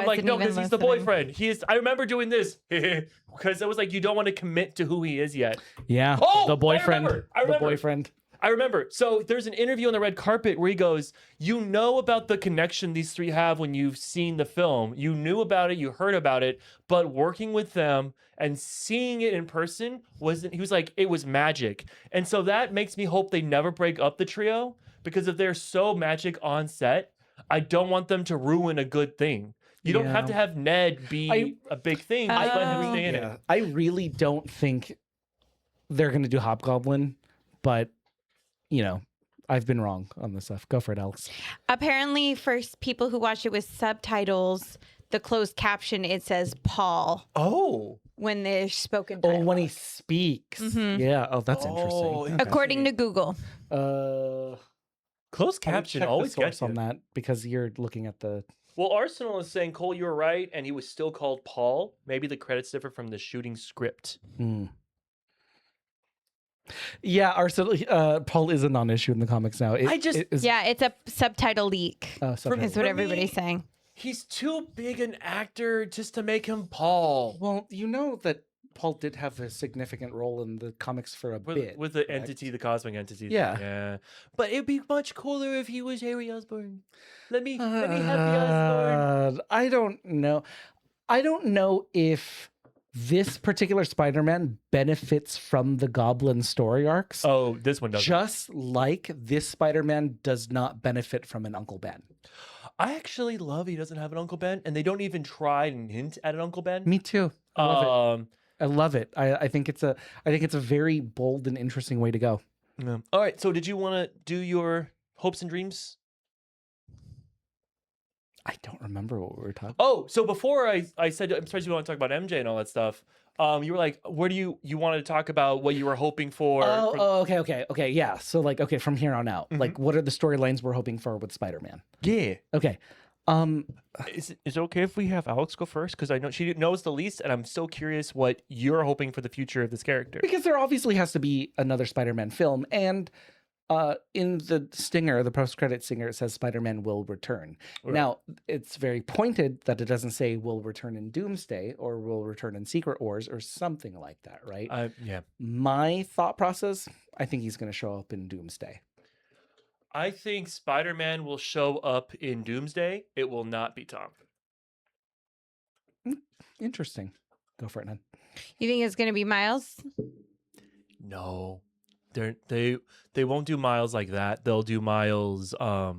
like, no, because he's the listening. boyfriend. I remember doing this because it was like, you don't want to commit to who he is yet. Yeah. Oh, the boyfriend. I remember. The boyfriend. I remember. So there's an interview on the red carpet where he goes, you know about the connection these three have when you've seen the film. You knew about it, you heard about it, but working with them and seeing it in person he was like, it was magic. And so that makes me hope they never break up the trio, because if they're so magic on set, I don't want them to ruin a good thing. You don't have to have Ned be a big thing. Just let him stay in it. I really don't think they're going to do Hobgoblin, but I've been wrong on this stuff. Go for it, Alix. Apparently, for people who watch it with subtitles, the closed caption, it says Paul. Oh. When they're spoken dialogue. Oh, when he speaks. Mm-hmm. Yeah. Oh, that's interesting. Okay. According to Google. Closed caption always gets on that because you're looking at the. Well, Arsenal is saying, Cole, you were right, and he was still called Paul. Maybe the credits differ from the shooting script. Yeah, Arsenal. Paul is a non-issue in the comics now. It's a subtitle leak. Is what everybody's saying. He's too big an actor just to make him Paul. Well, you know that Paul did have a significant role in the comics for a bit. With the entity, the cosmic entity. Yeah. Yeah. But it'd be much cooler if he was Harry Osborn. Let me have the Osborn. I don't know. I don't know if this particular Spider-Man benefits from the Goblin story arcs, Oh, this one doesn't. just like this Spider-Man does not benefit from an Uncle Ben. I actually love he doesn't have an Uncle Ben, and they don't even try and hint at an Uncle Ben. Me too. I love it. Um, I love it. I think it's a very bold and interesting way to go. yeah. All right. So, did you want to do your hopes and dreams? I don't remember what we were talking. Oh, so before I said I'm surprised you want to talk about MJ and all that stuff. You were like, where do you wanted to talk about what you were hoping for? Okay, yeah. So like, okay, from here on out, like, what are the storylines we're hoping for with Spider-Man? Yeah. Okay, Is it okay if we have Alex go first? Because I know she knows the least, and I'm so curious what you're hoping for the future of this character. because there obviously has to be another Spider-Man film, and in the stinger, the post-credit stinger, it says Spider-Man will return. Right. Now, it's very pointed that it doesn't say will return in Doomsday or will return in Secret Wars or something like that, right? Yeah. My thought process, I think he's going to show up in Doomsday. I think Spider-Man will show up in Doomsday. It will not be Tom. Interesting. Go for it, Nan. You think it's going to be Miles? No. They won't do Miles like that. They'll do Miles for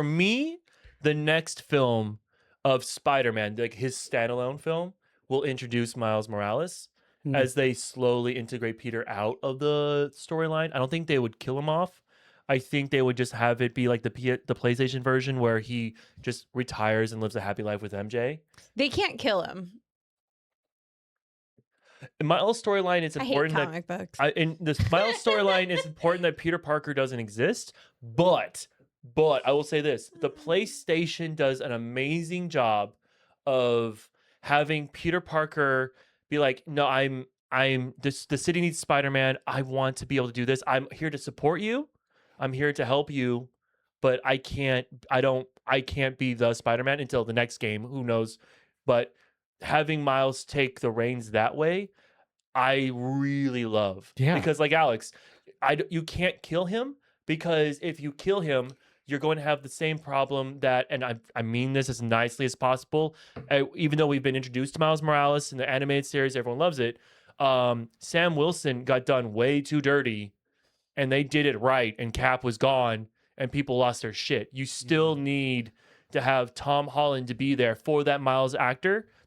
me, the next film of Spider-Man, like his standalone film, will introduce Miles Morales as they slowly integrate Peter out of the storyline. I don't think they would kill him off. I think they would just have it be like the PlayStation version where he just retires and lives a happy life with MJ. They can't kill him. In Miles' storyline, it's I hate important that comic books. in this Miles storyline, it's important that Peter Parker doesn't exist. But I will say this: the PlayStation does an amazing job of having Peter Parker be like, "No, the city needs Spider-Man. I want to be able to do this. I'm here to support you. I'm here to help you, but I can't be the Spider-Man until the next game. Who knows?" But having Miles take the reins that way, I really love. Yeah. Because like Alex, you can't kill him, because if you kill him, you're going to have the same problem that, and I mean this as nicely as possible, even though we've been introduced to Miles Morales in the animated series, everyone loves it. Sam Wilson got done way too dirty, and they did it right, and Cap was gone, and people lost their shit. You still need to have Tom Holland to be there for that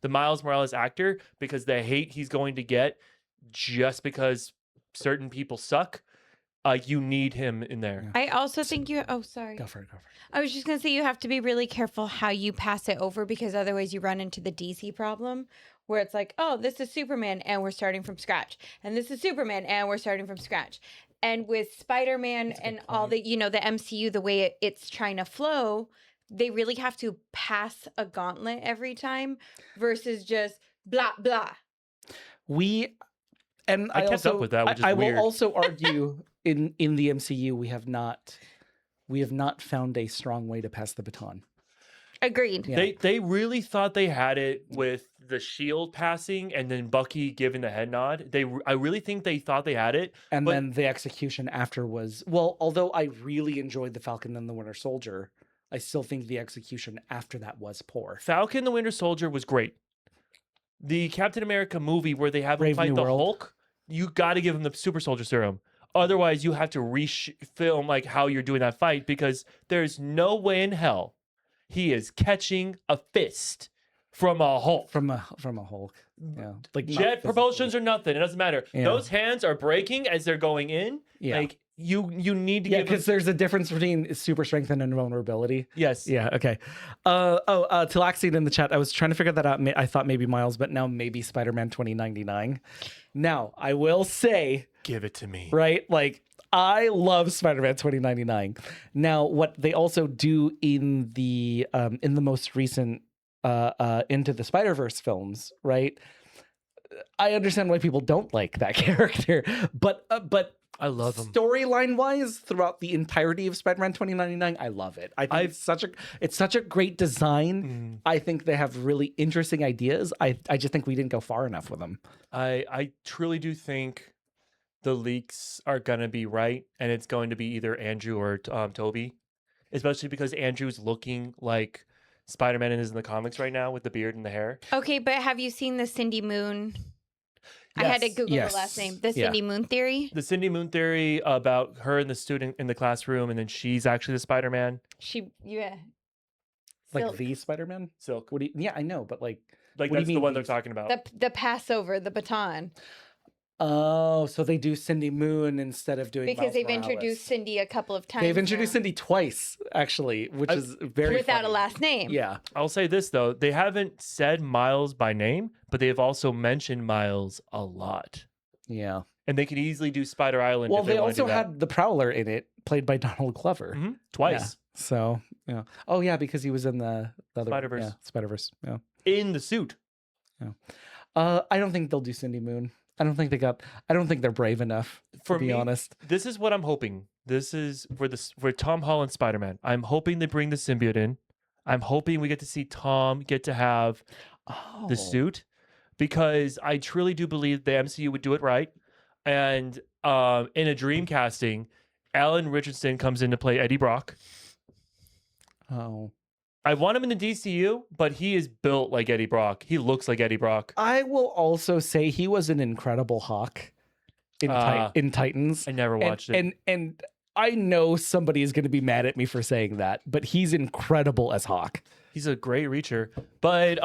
the Miles Morales actor, because the hate he's going to get just because certain people suck. You need him in there. I also think sorry. Go for it. I was just going to say you have to be really careful how you pass it over, because otherwise you run into the DC problem where it's like, oh, this is Superman and we're starting from scratch. And this is Superman and we're starting from scratch. And with Spider-Man and all the, the MCU, the way it's trying to flow, they really have to pass a gauntlet every time versus just blah, blah. I kept up with that, which is I weird. will also argue in the MCU we have not found a strong way to pass the baton. Agreed. Yeah. They really thought they had it with the shield passing and then Bucky giving the head nod. I really think they thought they had it. And then the execution after was, well, although I really enjoyed the Falcon and the Winter Soldier, I still think the execution after that was poor. Falcon the Winter Soldier was great. The Captain America movie where they have him Brave fight New the World. Hulk, you got to give him the Super Soldier Serum. Otherwise, you have to film like how you're doing that fight, because there's no way in hell he is catching a fist from a Hulk. From a Hulk. Yeah. Like Jet propulsions or nothing. It doesn't matter. Yeah. Those hands are breaking as they're going in. Yeah. Like you need to Yeah, give him... because there's a difference between super strength and invulnerability. Yes. Yeah, okay. Tilaxine in the chat. I was trying to figure that out. I thought maybe Miles, but now maybe Spider-Man 2099. Now, I will say... Give it to me. Right? Like, I love Spider-Man 2099. Now, what they also do in the most recent Into the Spider-Verse films, right? I understand why people don't like that character, but I love him. Storyline wise, throughout the entirety of Spider-Man 2099, I love it. I think it's such a great design. I think they have really interesting ideas. I just think we didn't go far enough with them. I truly do think the leaks are gonna be right, and it's going to be either Andrew or Toby, especially because Andrew's looking like Spider-Man is in the comics right now with the beard and the hair. Okay, but have you seen the Cindy Moon? I had to Yes. Google Yes. the last name. The Yeah. Cindy Moon theory. The Cindy Moon theory about her and the student in the classroom, and then she's actually the Spider-Man. Yeah. Like Silk. the Spider-Man? Silk. What do you, yeah, I know, but like Like what do you that's the mean one they're these? talking about. The Passover, the baton. Oh, so they do Cindy Moon instead of doing Because Miles they've Morales. introduced Cindy a couple of times. They've introduced now. Cindy twice, actually, which is very without a funny. last name. Yeah. I'll say this though, they haven't said Miles by name, but they have also mentioned Miles a lot. Yeah. And they could easily do Spider Island. Well, if they they want to also do that. had the Prowler in it, played by Donald Glover. Twice So, yeah. Oh, yeah, because he was in the other Spider-Verse. Yeah, Spider-Verse. Yeah. in the suit. I don't think they'll do Cindy Moon. I don't think they're brave enough, For to be me, honest. This is what I'm hoping. This is for Tom Holland Spider-Man. I'm hoping they bring the symbiote in. I'm hoping we get to see Tom get to have Oh. the suit, because I truly do believe the MCU would do it right. And in a dream casting, Alan Richardson comes in to play Eddie Brock. Oh. I want him in the DCU, but he is built like Eddie Brock. He looks like Eddie Brock. I will also say he was an incredible Hawk in Titans. I never watched it. And I know somebody is going to be mad at me for saying that, but he's incredible as Hawk. He's a great reacher. But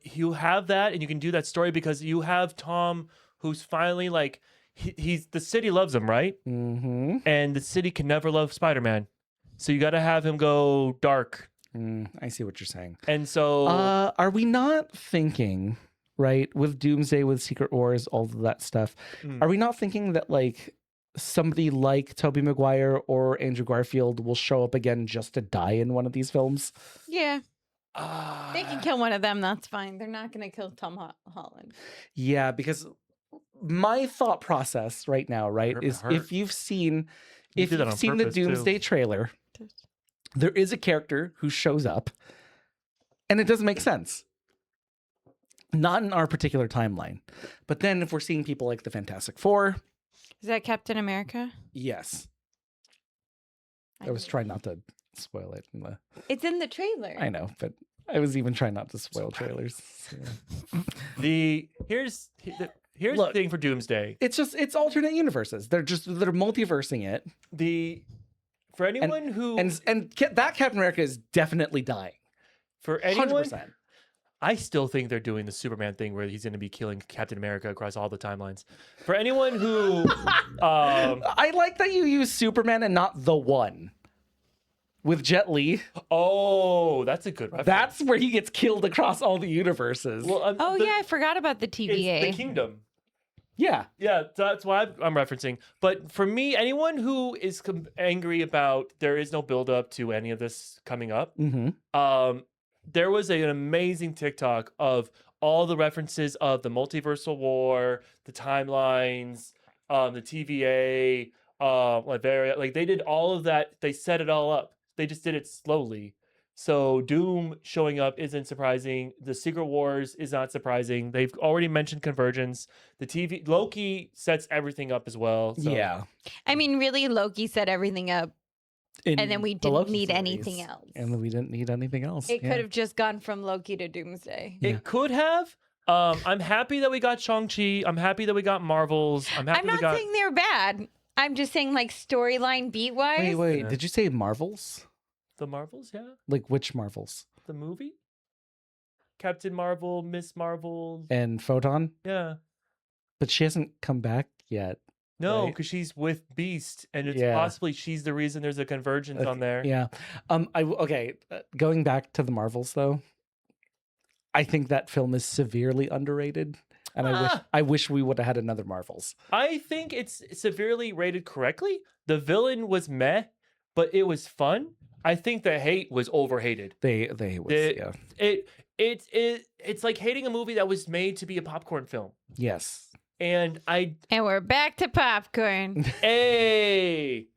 you have that, and you can do that story because you have Tom, who's finally like he's the city loves him, right? Mm-hmm. And the city can never love Spider-Man, so you got to have him go dark. I see what you're saying. And so, Are we not thinking, right, with Doomsday, with Secret Wars, all of that stuff, are we not thinking that like somebody like Tobey Maguire or Andrew Garfield will show up again just to die in one of these films? Yeah. They can kill one of them. That's fine. They're not going to kill Tom Holland. Yeah, because my thought process right now, right, is if you've seen You if did that you've on seen the purpose, too. Doomsday trailer, there is a character who shows up, and it doesn't make sense. Not in our particular timeline, but then if we're seeing people like the Fantastic Four, Is that Captain America? yes. I was trying not to spoil it. It's in the trailer. I know, but I was even trying not to spoil trailers. Yeah. Here's Look, the thing for Doomsday. It's alternate universes. They're multiversing it. For anyone who And that Captain America is definitely dying. for anyone 100%. I still think they're doing the Superman thing where he's going to be killing Captain America across all the timelines. For anyone who I like that you use Superman and not the One with Jet Li. oh, that's a good reference. That's where he gets killed across all the universes. well, Oh, yeah. I forgot about the it's TVA. the kingdom. yeah. Yeah, that's why I'm referencing. But for me, anyone who is angry about there is no build up to any of this coming up, Mm-hmm. there was an amazing TikTok of all the references of the multiversal war, the timelines, the TVA, like they did all of that. They set it all up. They just did it slowly. So Doom showing up isn't surprising. The Secret Wars is not surprising. They've already mentioned Convergence. The Loki sets everything up as well. So. Yeah. I mean, really, Loki set everything up, and then we the didn't Loki need series. anything else. And then we didn't need anything else. It Yeah. could have just gone from Loki to Doomsday. Yeah. It could have. I'm happy that we got Shang-Chi. I'm happy that we got Marvels. I'm happy I'm not we got saying they're bad. I'm just saying, like, storyline beat wise. Wait. Yeah. Did you say Marvels? the Marvels. Yeah, Like which Marvels? the movie. Captain Marvel, Miss Marvel. And Photon? Yeah. But she hasn't come back yet. No, Right. because she's with Beast, and it's Yeah. possibly she's the reason there's a convergence on there. Yeah. Going back to the Marvels though, I think that film is severely underrated. And I wish we would have had another Marvels. I think it's severely rated correctly. The villain was meh, but it was fun. I think the hate was overhated. They was, yeah. It's like hating a movie that was made to be a popcorn film. Yes. And And we're back to popcorn. hey,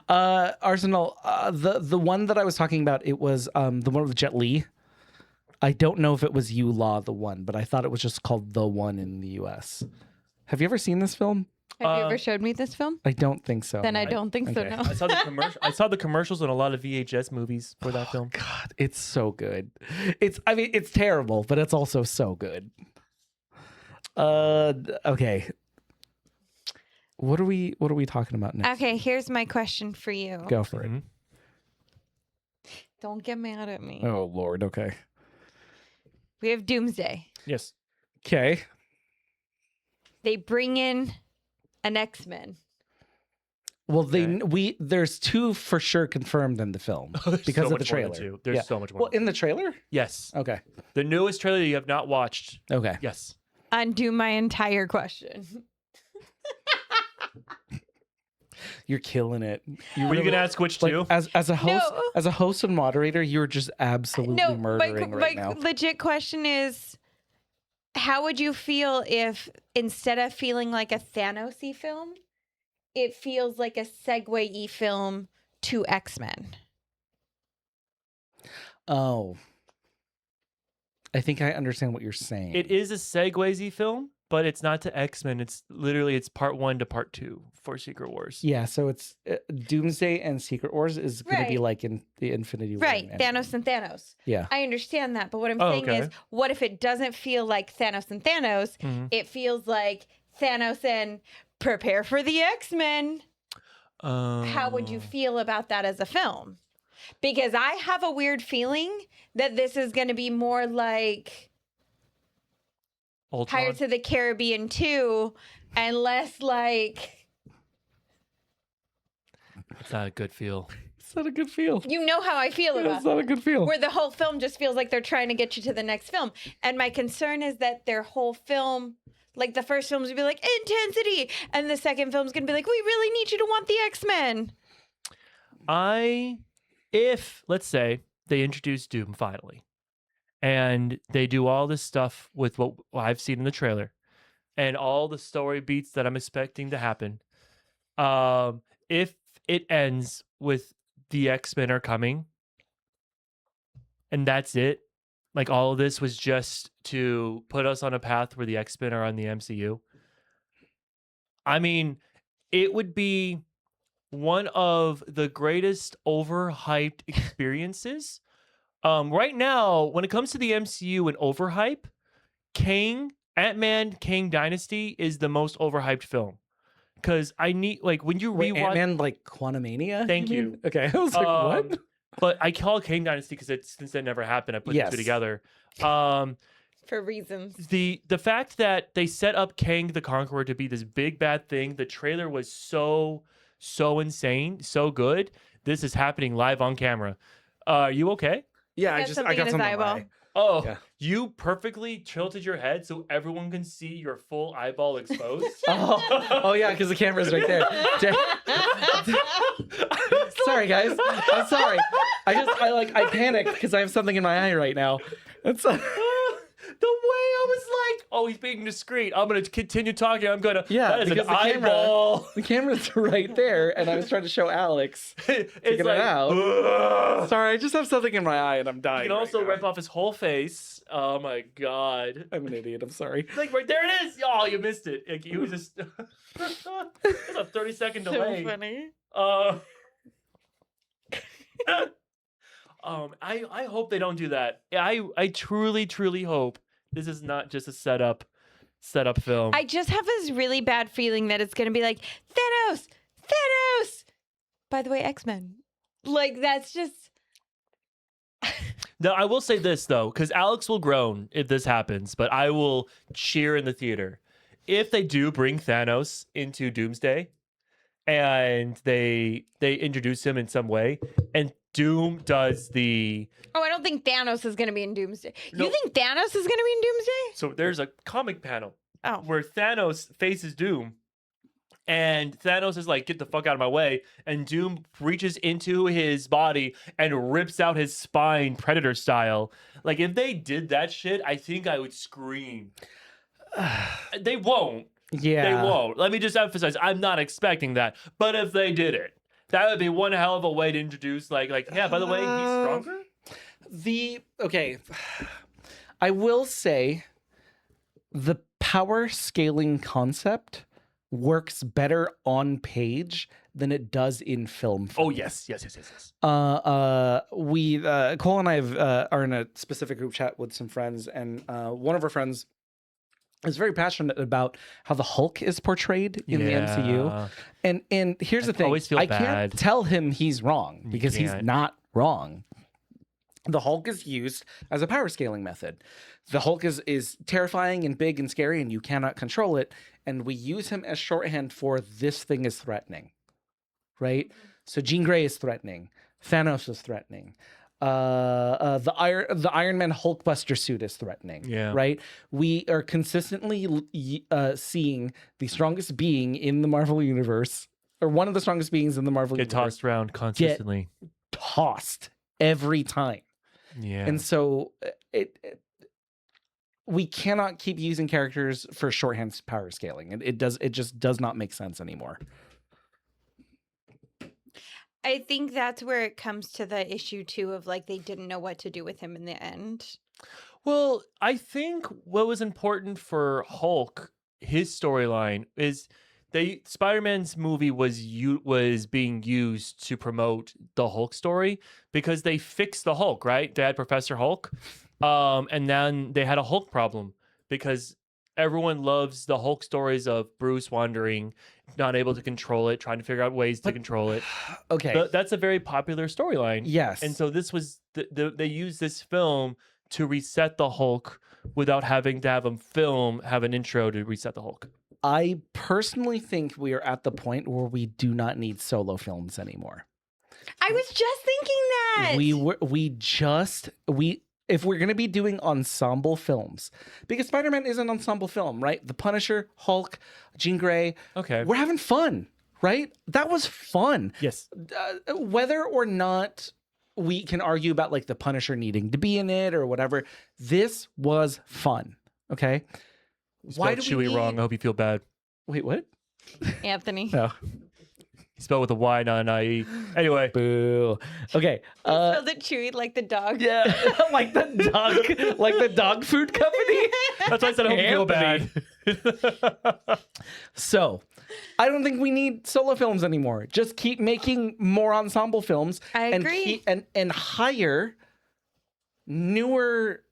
Arsenal, the one that I was talking about, it was the one with Jet Li. I don't know if it was You Law the one, but I thought it was just called The One in the US. Have you ever seen this film? Have you ever showed me this film? I don't think so. Then I no. don't think so. okay. No. I saw the commercial. I saw the commercials in a lot of VHS movies for that film. God, it's so good. I mean, it's terrible, but it's also so good. Okay. What are we talking about next? Okay, here's my question for you. Go for it. Mhm. Don't get mad at me. Oh Lord, okay. We have Doomsday. Yes. Okay. They bring in an X-Men. Well, Okay. there's 2 for sure confirmed in the film There's because so of the much more than trailer. two. There's Yeah. so much more. Well, in the trailer? Yes. Okay. The newest trailer you have not watched. Okay. Yes. Undo my entire question. You're killing it. Were you gonna ask which like two? as a host No. as a host and moderator, you're just absolutely No, murdering right my now. legit question is, how would you feel if instead of feeling like a Thanos-y film, it feels like a segue-y film to X-Men? Oh. I think I understand what you're saying. It is a Segways-y film, but it's not to X-Men. It's part 1 to part 2 for Secret Wars. Yeah, so it's Doomsday and Secret Wars is going to be Right. like in the Infinity War. Right, and Thanos and Thanos. Yeah. I understand that, but what I'm Oh, saying is, okay. what if it doesn't feel like Thanos and Thanos? Mhm. It feels like Thanos and prepare for the X-Men. How would you Oh. feel about that as a film? Because I have a weird feeling that this is going to be more like Ultron? Pirates of the Caribbean 2 and less like, It's not a good feel. It's not a good feel. you know how I feel about It's not a good feel. where the whole film just feels like they're trying to get you to the next film. And my concern is that their whole film, like the first film's gonna be like intensity, and the second film's gonna be like, we really need you to want the X-Men. If let's say they introduce Doom finally, and they do all this stuff with what I've seen in the trailer, and all the story beats that I'm expecting to happen, if it ends with the X-Men are coming, and that's it, like all of this was just to put us on a path where the X-Men are on the MCU. I mean, it would be one of the greatest overhyped experiences. Right now, when it comes to the MCU and overhype, Ant-Man Kang Dynasty is the most overhyped film. Because I need, like, when you Wait, rewatch... Ant-Man like Quantumania? Thank mean? you. Okay, I was like, what? But I call it Kang Dynasty because since that never happened, I put the Yes. two together. Um, For reasons. the fact that they set up Kang the Conqueror to be this big bad thing, the trailer was so insane, so good. This is happening live on camera. Are you okay? Yeah, He I got got something in his something in my eyeball. eye. Oh, Yeah. you perfectly tilted your head so everyone can see your full eyeball exposed. Oh yeah, because the camera's right there. Sorry guys, I'm sorry. I panicked because I have something in my eye right now. It's The way I was like, oh, he's being discreet. I'm gonna continue talking. I'm gonna. Yeah, that is an because the camera- eyeball. the camera's right there, and I was trying to show Alex. It's it like, out. ugh. Sorry, I just have something in my eye, and I'm dying. You can also right now. rip off his whole face. Oh my god. I'm an idiot. I'm sorry. Like right there it is. Oh, you missed it. Like, it was just it's a 30-second delay. So funny. I hope they don't do that. I truly hope this is not just a setup film. I just have this really bad feeling that it's going to be like, Thanos! By the way, X-Men. Like, that's just... No, I will say this though, because Alex will groan if this happens, but I will cheer in the theater if they do bring Thanos into Doomsday, and they introduce him in some way, and Doom does the. Oh, I don't think Thanos is going to be in Doomsday. No. You think Thanos is going to be in Doomsday? So there's a comic panel Oh. where Thanos faces Doom, and Thanos is like, "Get the fuck out of my way!" And Doom reaches into his body and rips out his spine, Predator style. Like if they did that shit, I think I would scream. They won't. Yeah. They won't. Let me just emphasize, I'm not expecting that. But if they did it, that would be one hell of a way to introduce, like, yeah, by the way, he's stronger? Okay. I will say the power scaling concept works better on page than it does in film. Oh yes. We Cole and I are in a specific group chat with some friends, and one of our friends is very passionate about how the Hulk is portrayed in the MCU. And here's the thing. Always feel I bad. can't tell him he's wrong because he's can't. not wrong. The Hulk is used as a power scaling method. The Hulk is terrifying and big and scary, and you cannot control it. And we use him as shorthand for this thing is threatening, right? So Jean Grey is threatening. Thanos is threatening. The Iron Man Hulkbuster suit is threatening. Yeah. Right. We are consistently seeing the strongest being in the Marvel universe, or one of the strongest beings in the Marvel Get universe, tossed around consistently. tossed every time. Yeah. And so we cannot keep using characters for shorthand power scaling. It just does not make sense anymore. I think that's where it comes to the issue too of like they didn't know what to do with him in the end. Well, I think what was important for Hulk, his storyline, is Spider-Man's movie was being used to promote the Hulk story because they fixed the Hulk, right? They had Professor Hulk, and then they had a Hulk problem because everyone loves the Hulk stories of Bruce wandering, not able to control it, trying to figure out ways to control it. Okay, That's a very popular storyline. yes, And so this was they used this film to reset the Hulk without having to have have an intro to reset the Hulk. I personally think we are at the point where we do not need solo films anymore. I was just thinking that. If we're going to be doing ensemble films, because Spider-Man is an ensemble film, right? The Punisher, Hulk, Jean Grey. Okay. We're having fun, right? That was fun. Yes. Whether or not we can argue about like the Punisher needing to be in it or whatever, this was fun. Okay. Why do Chewy wrong? I hope you feel bad. Wait, what? Anthony. No. Spelled with a Y, not an IE. Anyway. Boo. Okay. Spelled it chewy like the dog. Yeah, like the dog food company. That's why I said I hope you feel bad. So, I don't think we need solo films anymore. Just keep making more ensemble films. I agree. And hire newer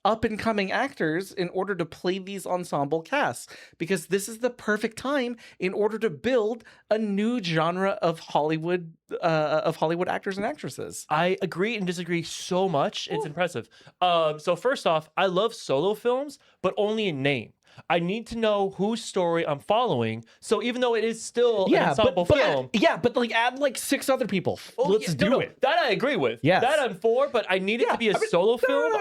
up and coming actors in order to play these ensemble casts, because this is the perfect time in order to build a new genre of Hollywood actors and actresses. I agree and disagree so much. It's impressive. So first off, I love solo films, but only in name. I need to know whose story I'm following. So even though it is still an ensemble film, but like add like 6 other people. Let's do it. That I agree with. Yes. That I'm for, but I need it to be a solo film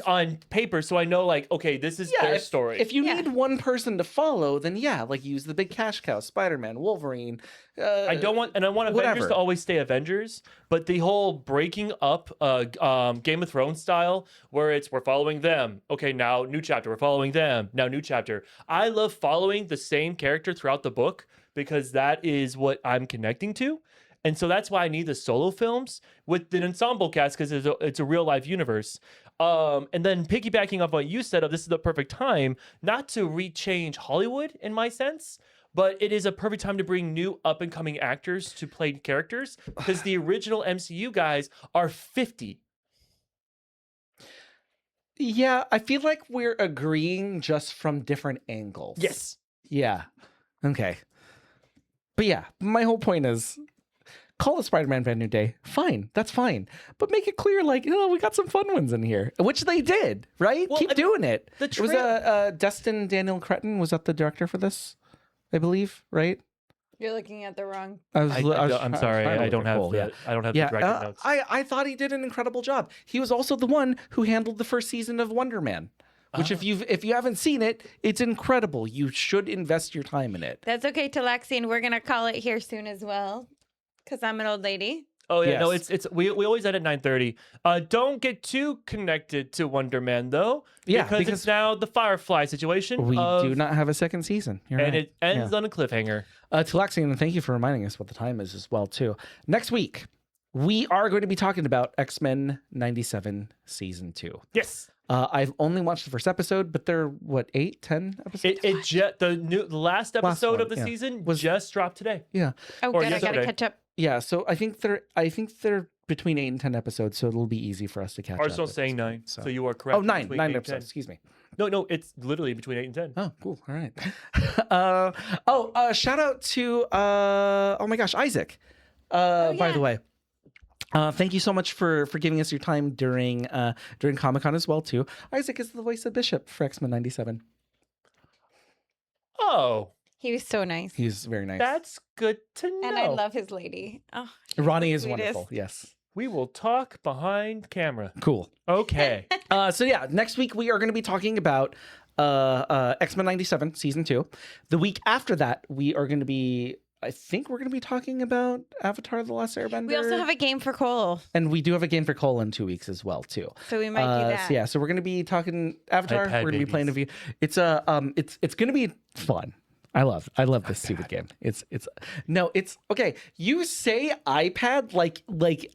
on paper, so I know like, okay, this is their story. If you need one person to follow, then like use the big cash cow, Spider-Man, Wolverine. I want Avengers to always stay Avengers, but the whole breaking up Game of Thrones style where we're following them. Okay, now new chapter, we're following them. Now new chapter. I love following the same character throughout the book because that is what I'm connecting to. And so that's why I need the solo films with the ensemble cast because it's a real life universe. And then piggybacking off what you said of this is the perfect time, not to rechange Hollywood in my sense, but it is a perfect time to bring new up-and-coming actors to play characters because the original MCU guys are 50. Yeah, I feel like we're agreeing just from different angles. Yes. Yeah. Okay. But yeah, my whole point is call it Spider-Man Brand New Day. Fine. That's fine. But make it clear, like, we got some fun ones in here, which they did, right? Well, Keep doing it. It was Destin Daniel Cretton. Was that the director for this? I believe, right? You're looking at the wrong. I'm sorry. I don't have the director notes. I thought he did an incredible job. He was also the one who handled the first season of Wonder Man, which if you haven't seen it, it's incredible. You should invest your time in it. That's okay, Talaxian. We're gonna call it here soon as well, because I'm an old lady. Oh yeah, Yes. no, it's we always end at 9:30. Don't get too connected to Wonder Man though, because it's now the Firefly situation. We do not have a second season. You're and right. it ends on a cliffhanger. Talaxian, thank you for reminding us what the time is as well too. Next week, we are going to be talking about X-Men 97 Season 2. Yes. I've only watched the first episode, but they're what 8, 10 episodes. The last episode one, of the yeah. season Was- just dropped today. Yeah, Oh, Or good. I gotta yesterday. catch up. yeah. So I think they're between 8 and 10 episodes, so it'll be ezy for us to catch up. Arsenal's at saying this 9, point, so you are correct. Oh, 9 between 8 and 10. episodes. Excuse me. No, it's literally between 8 and 10. Oh, cool. All right. Shout out to oh my gosh, Isaac. By yeah. the way. Thank you so much for giving us your time during Comic-Con as well too. Isaac is the voice of Bishop for X-Men 97. Oh, He was so nice. He's very nice. that's good to know. And I love his lady. Oh, Ronnie the is sweetest. wonderful. Yes. We will talk behind camera. Cool. Okay. So yeah, next week we are going to be talking about X-Men 97 season 2. The week after that, I think we're going to be talking about Avatar: The Last Airbender. We also have a game for Cole, and we do have a game for Cole in 2 weeks as well too. so we might do that. So yeah, so we're going to be talking Avatar. iPad We're going to be playing a few. It's it's going to be fun. I love this stupid game. It's okay. You say iPad like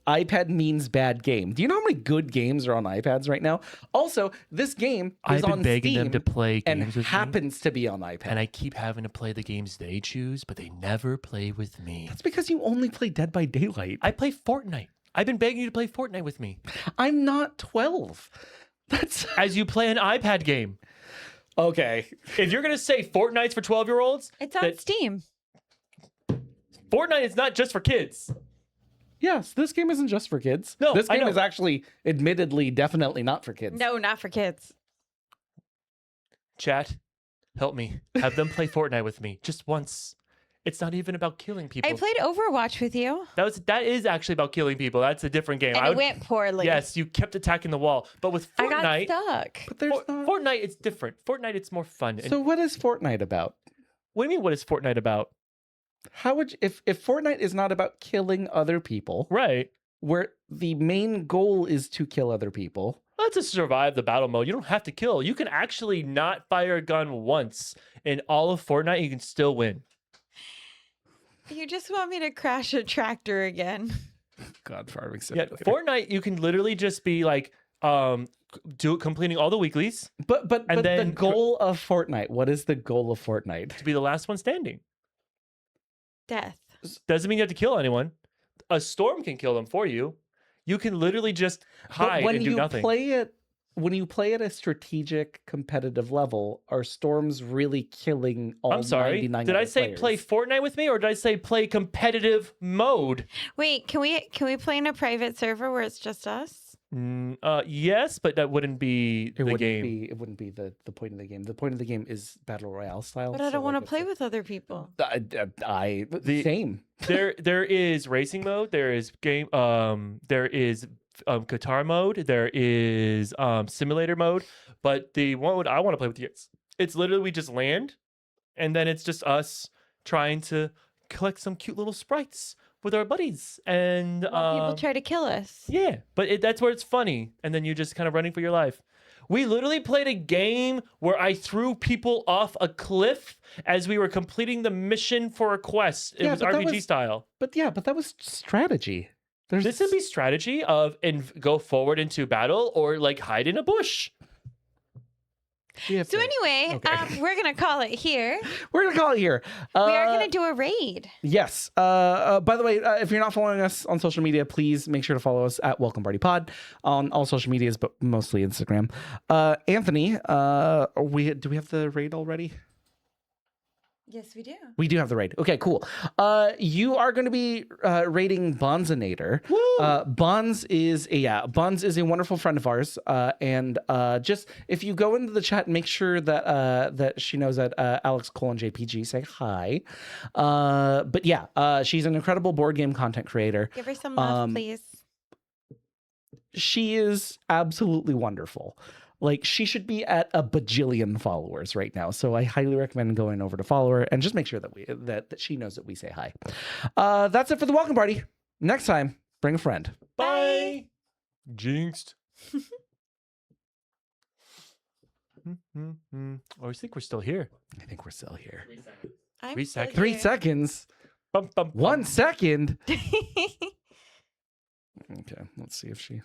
iPad means bad game. Do you know how many good games are on iPads right now? Also, this game is I've been on begging Steam them to play and games with me, happens to be on iPad. and I keep having to play the games they choose, but they never play with me. That's because you only play Dead by Daylight. I play Fortnite. I've been begging you to play Fortnite with me I'm not 12. That's as you play an iPad game. okay. If you're gonna say Fortnite's for 12-year-olds, It's on Steam. Fortnite is not just for kids. Yes, this game isn't just for kids. No, this I game know. is actually, admittedly, definitely not for kids. No, not for kids. Chat, help me. Have them play Fortnite with me just once. It's not even about killing people. I played Overwatch with you, That is actually about killing people. That's a different game. and it went poorly. Yes, you kept attacking the wall. But with I got Fortnite, stuck. But there's not... Fortnite, it's different. Fortnite, it's more fun. And So what is Fortnite about? what do you mean? What is Fortnite about? How would you, if Fortnite is not about killing other people, Right. where the main goal is to kill other people? Well, to survive the battle mode, you don't have to kill. You can actually not fire a gun once in all of Fortnite. You can still win. You just want me to crash a tractor again. God, farming Yeah, simulator. Fortnite, you can literally just be like, completing all the weeklies But and the then goal of Fortnite. What is the goal of Fortnite? to be the last one standing. Death. Doesn't mean you have to kill anyone. A storm can kill them for you. You can literally just hide But when and do you nothing. when you play at a strategic competitive level, are storms really killing all I'm sorry. 99 Did I other say play players? Fortnite with me, or did I say play competitive mode? Wait, can we play in a private server where it's just us? Yes, but that wouldn't be It the wouldn't game. be. It wouldn't be the point of the game. The point of the game is battle royale style. But I so, don't want to like, play it's with other people. same. There is racing mode. There is game. There is guitar mode. There is simulator mode. But the one I want to play with you, it's literally we just land, and then it's just us trying to collect some cute little sprites with our buddies. And Well, people try to kill us. yeah, but that's where it's funny, and then you're just kind of running for your life. We literally played a game where I threw people off a cliff as we were completing the mission for a quest. It Yeah, was but that RPG was- style. But that was strategy. There's This would be strategy of and go forward into battle or like hide in a bush. So anyway, Okay. we're gonna call it here. we're gonna call it here. We are gonna do a raid. Yes. By the way, if you're not following us on social media, please make sure to follow us at Welcome Party Pod on all social medias, but mostly Instagram. Anthony, do we have the raid already? Yes, we do. We do have the raid. Okay, cool. You are going to be raiding Bonzinator. Bonz is a wonderful friend of ours. And just if you go into the chat, make sure that that she knows that Alix, Cole, and JPG say hi. But yeah, she's an incredible board game content creator. Give her some love, please. She is absolutely wonderful. Like, she should be at a bajillion followers right now. So I highly recommend going over to follow her and just make sure that that she knows that we say hi. That's it for the welcome party. Next time, bring a friend. Bye. Jinxed. I think we're still here. I think we're still here. I'm 3 still seconds. 3 here. seconds. Bum, bum, bum. 1 second. Okay, let's see if she...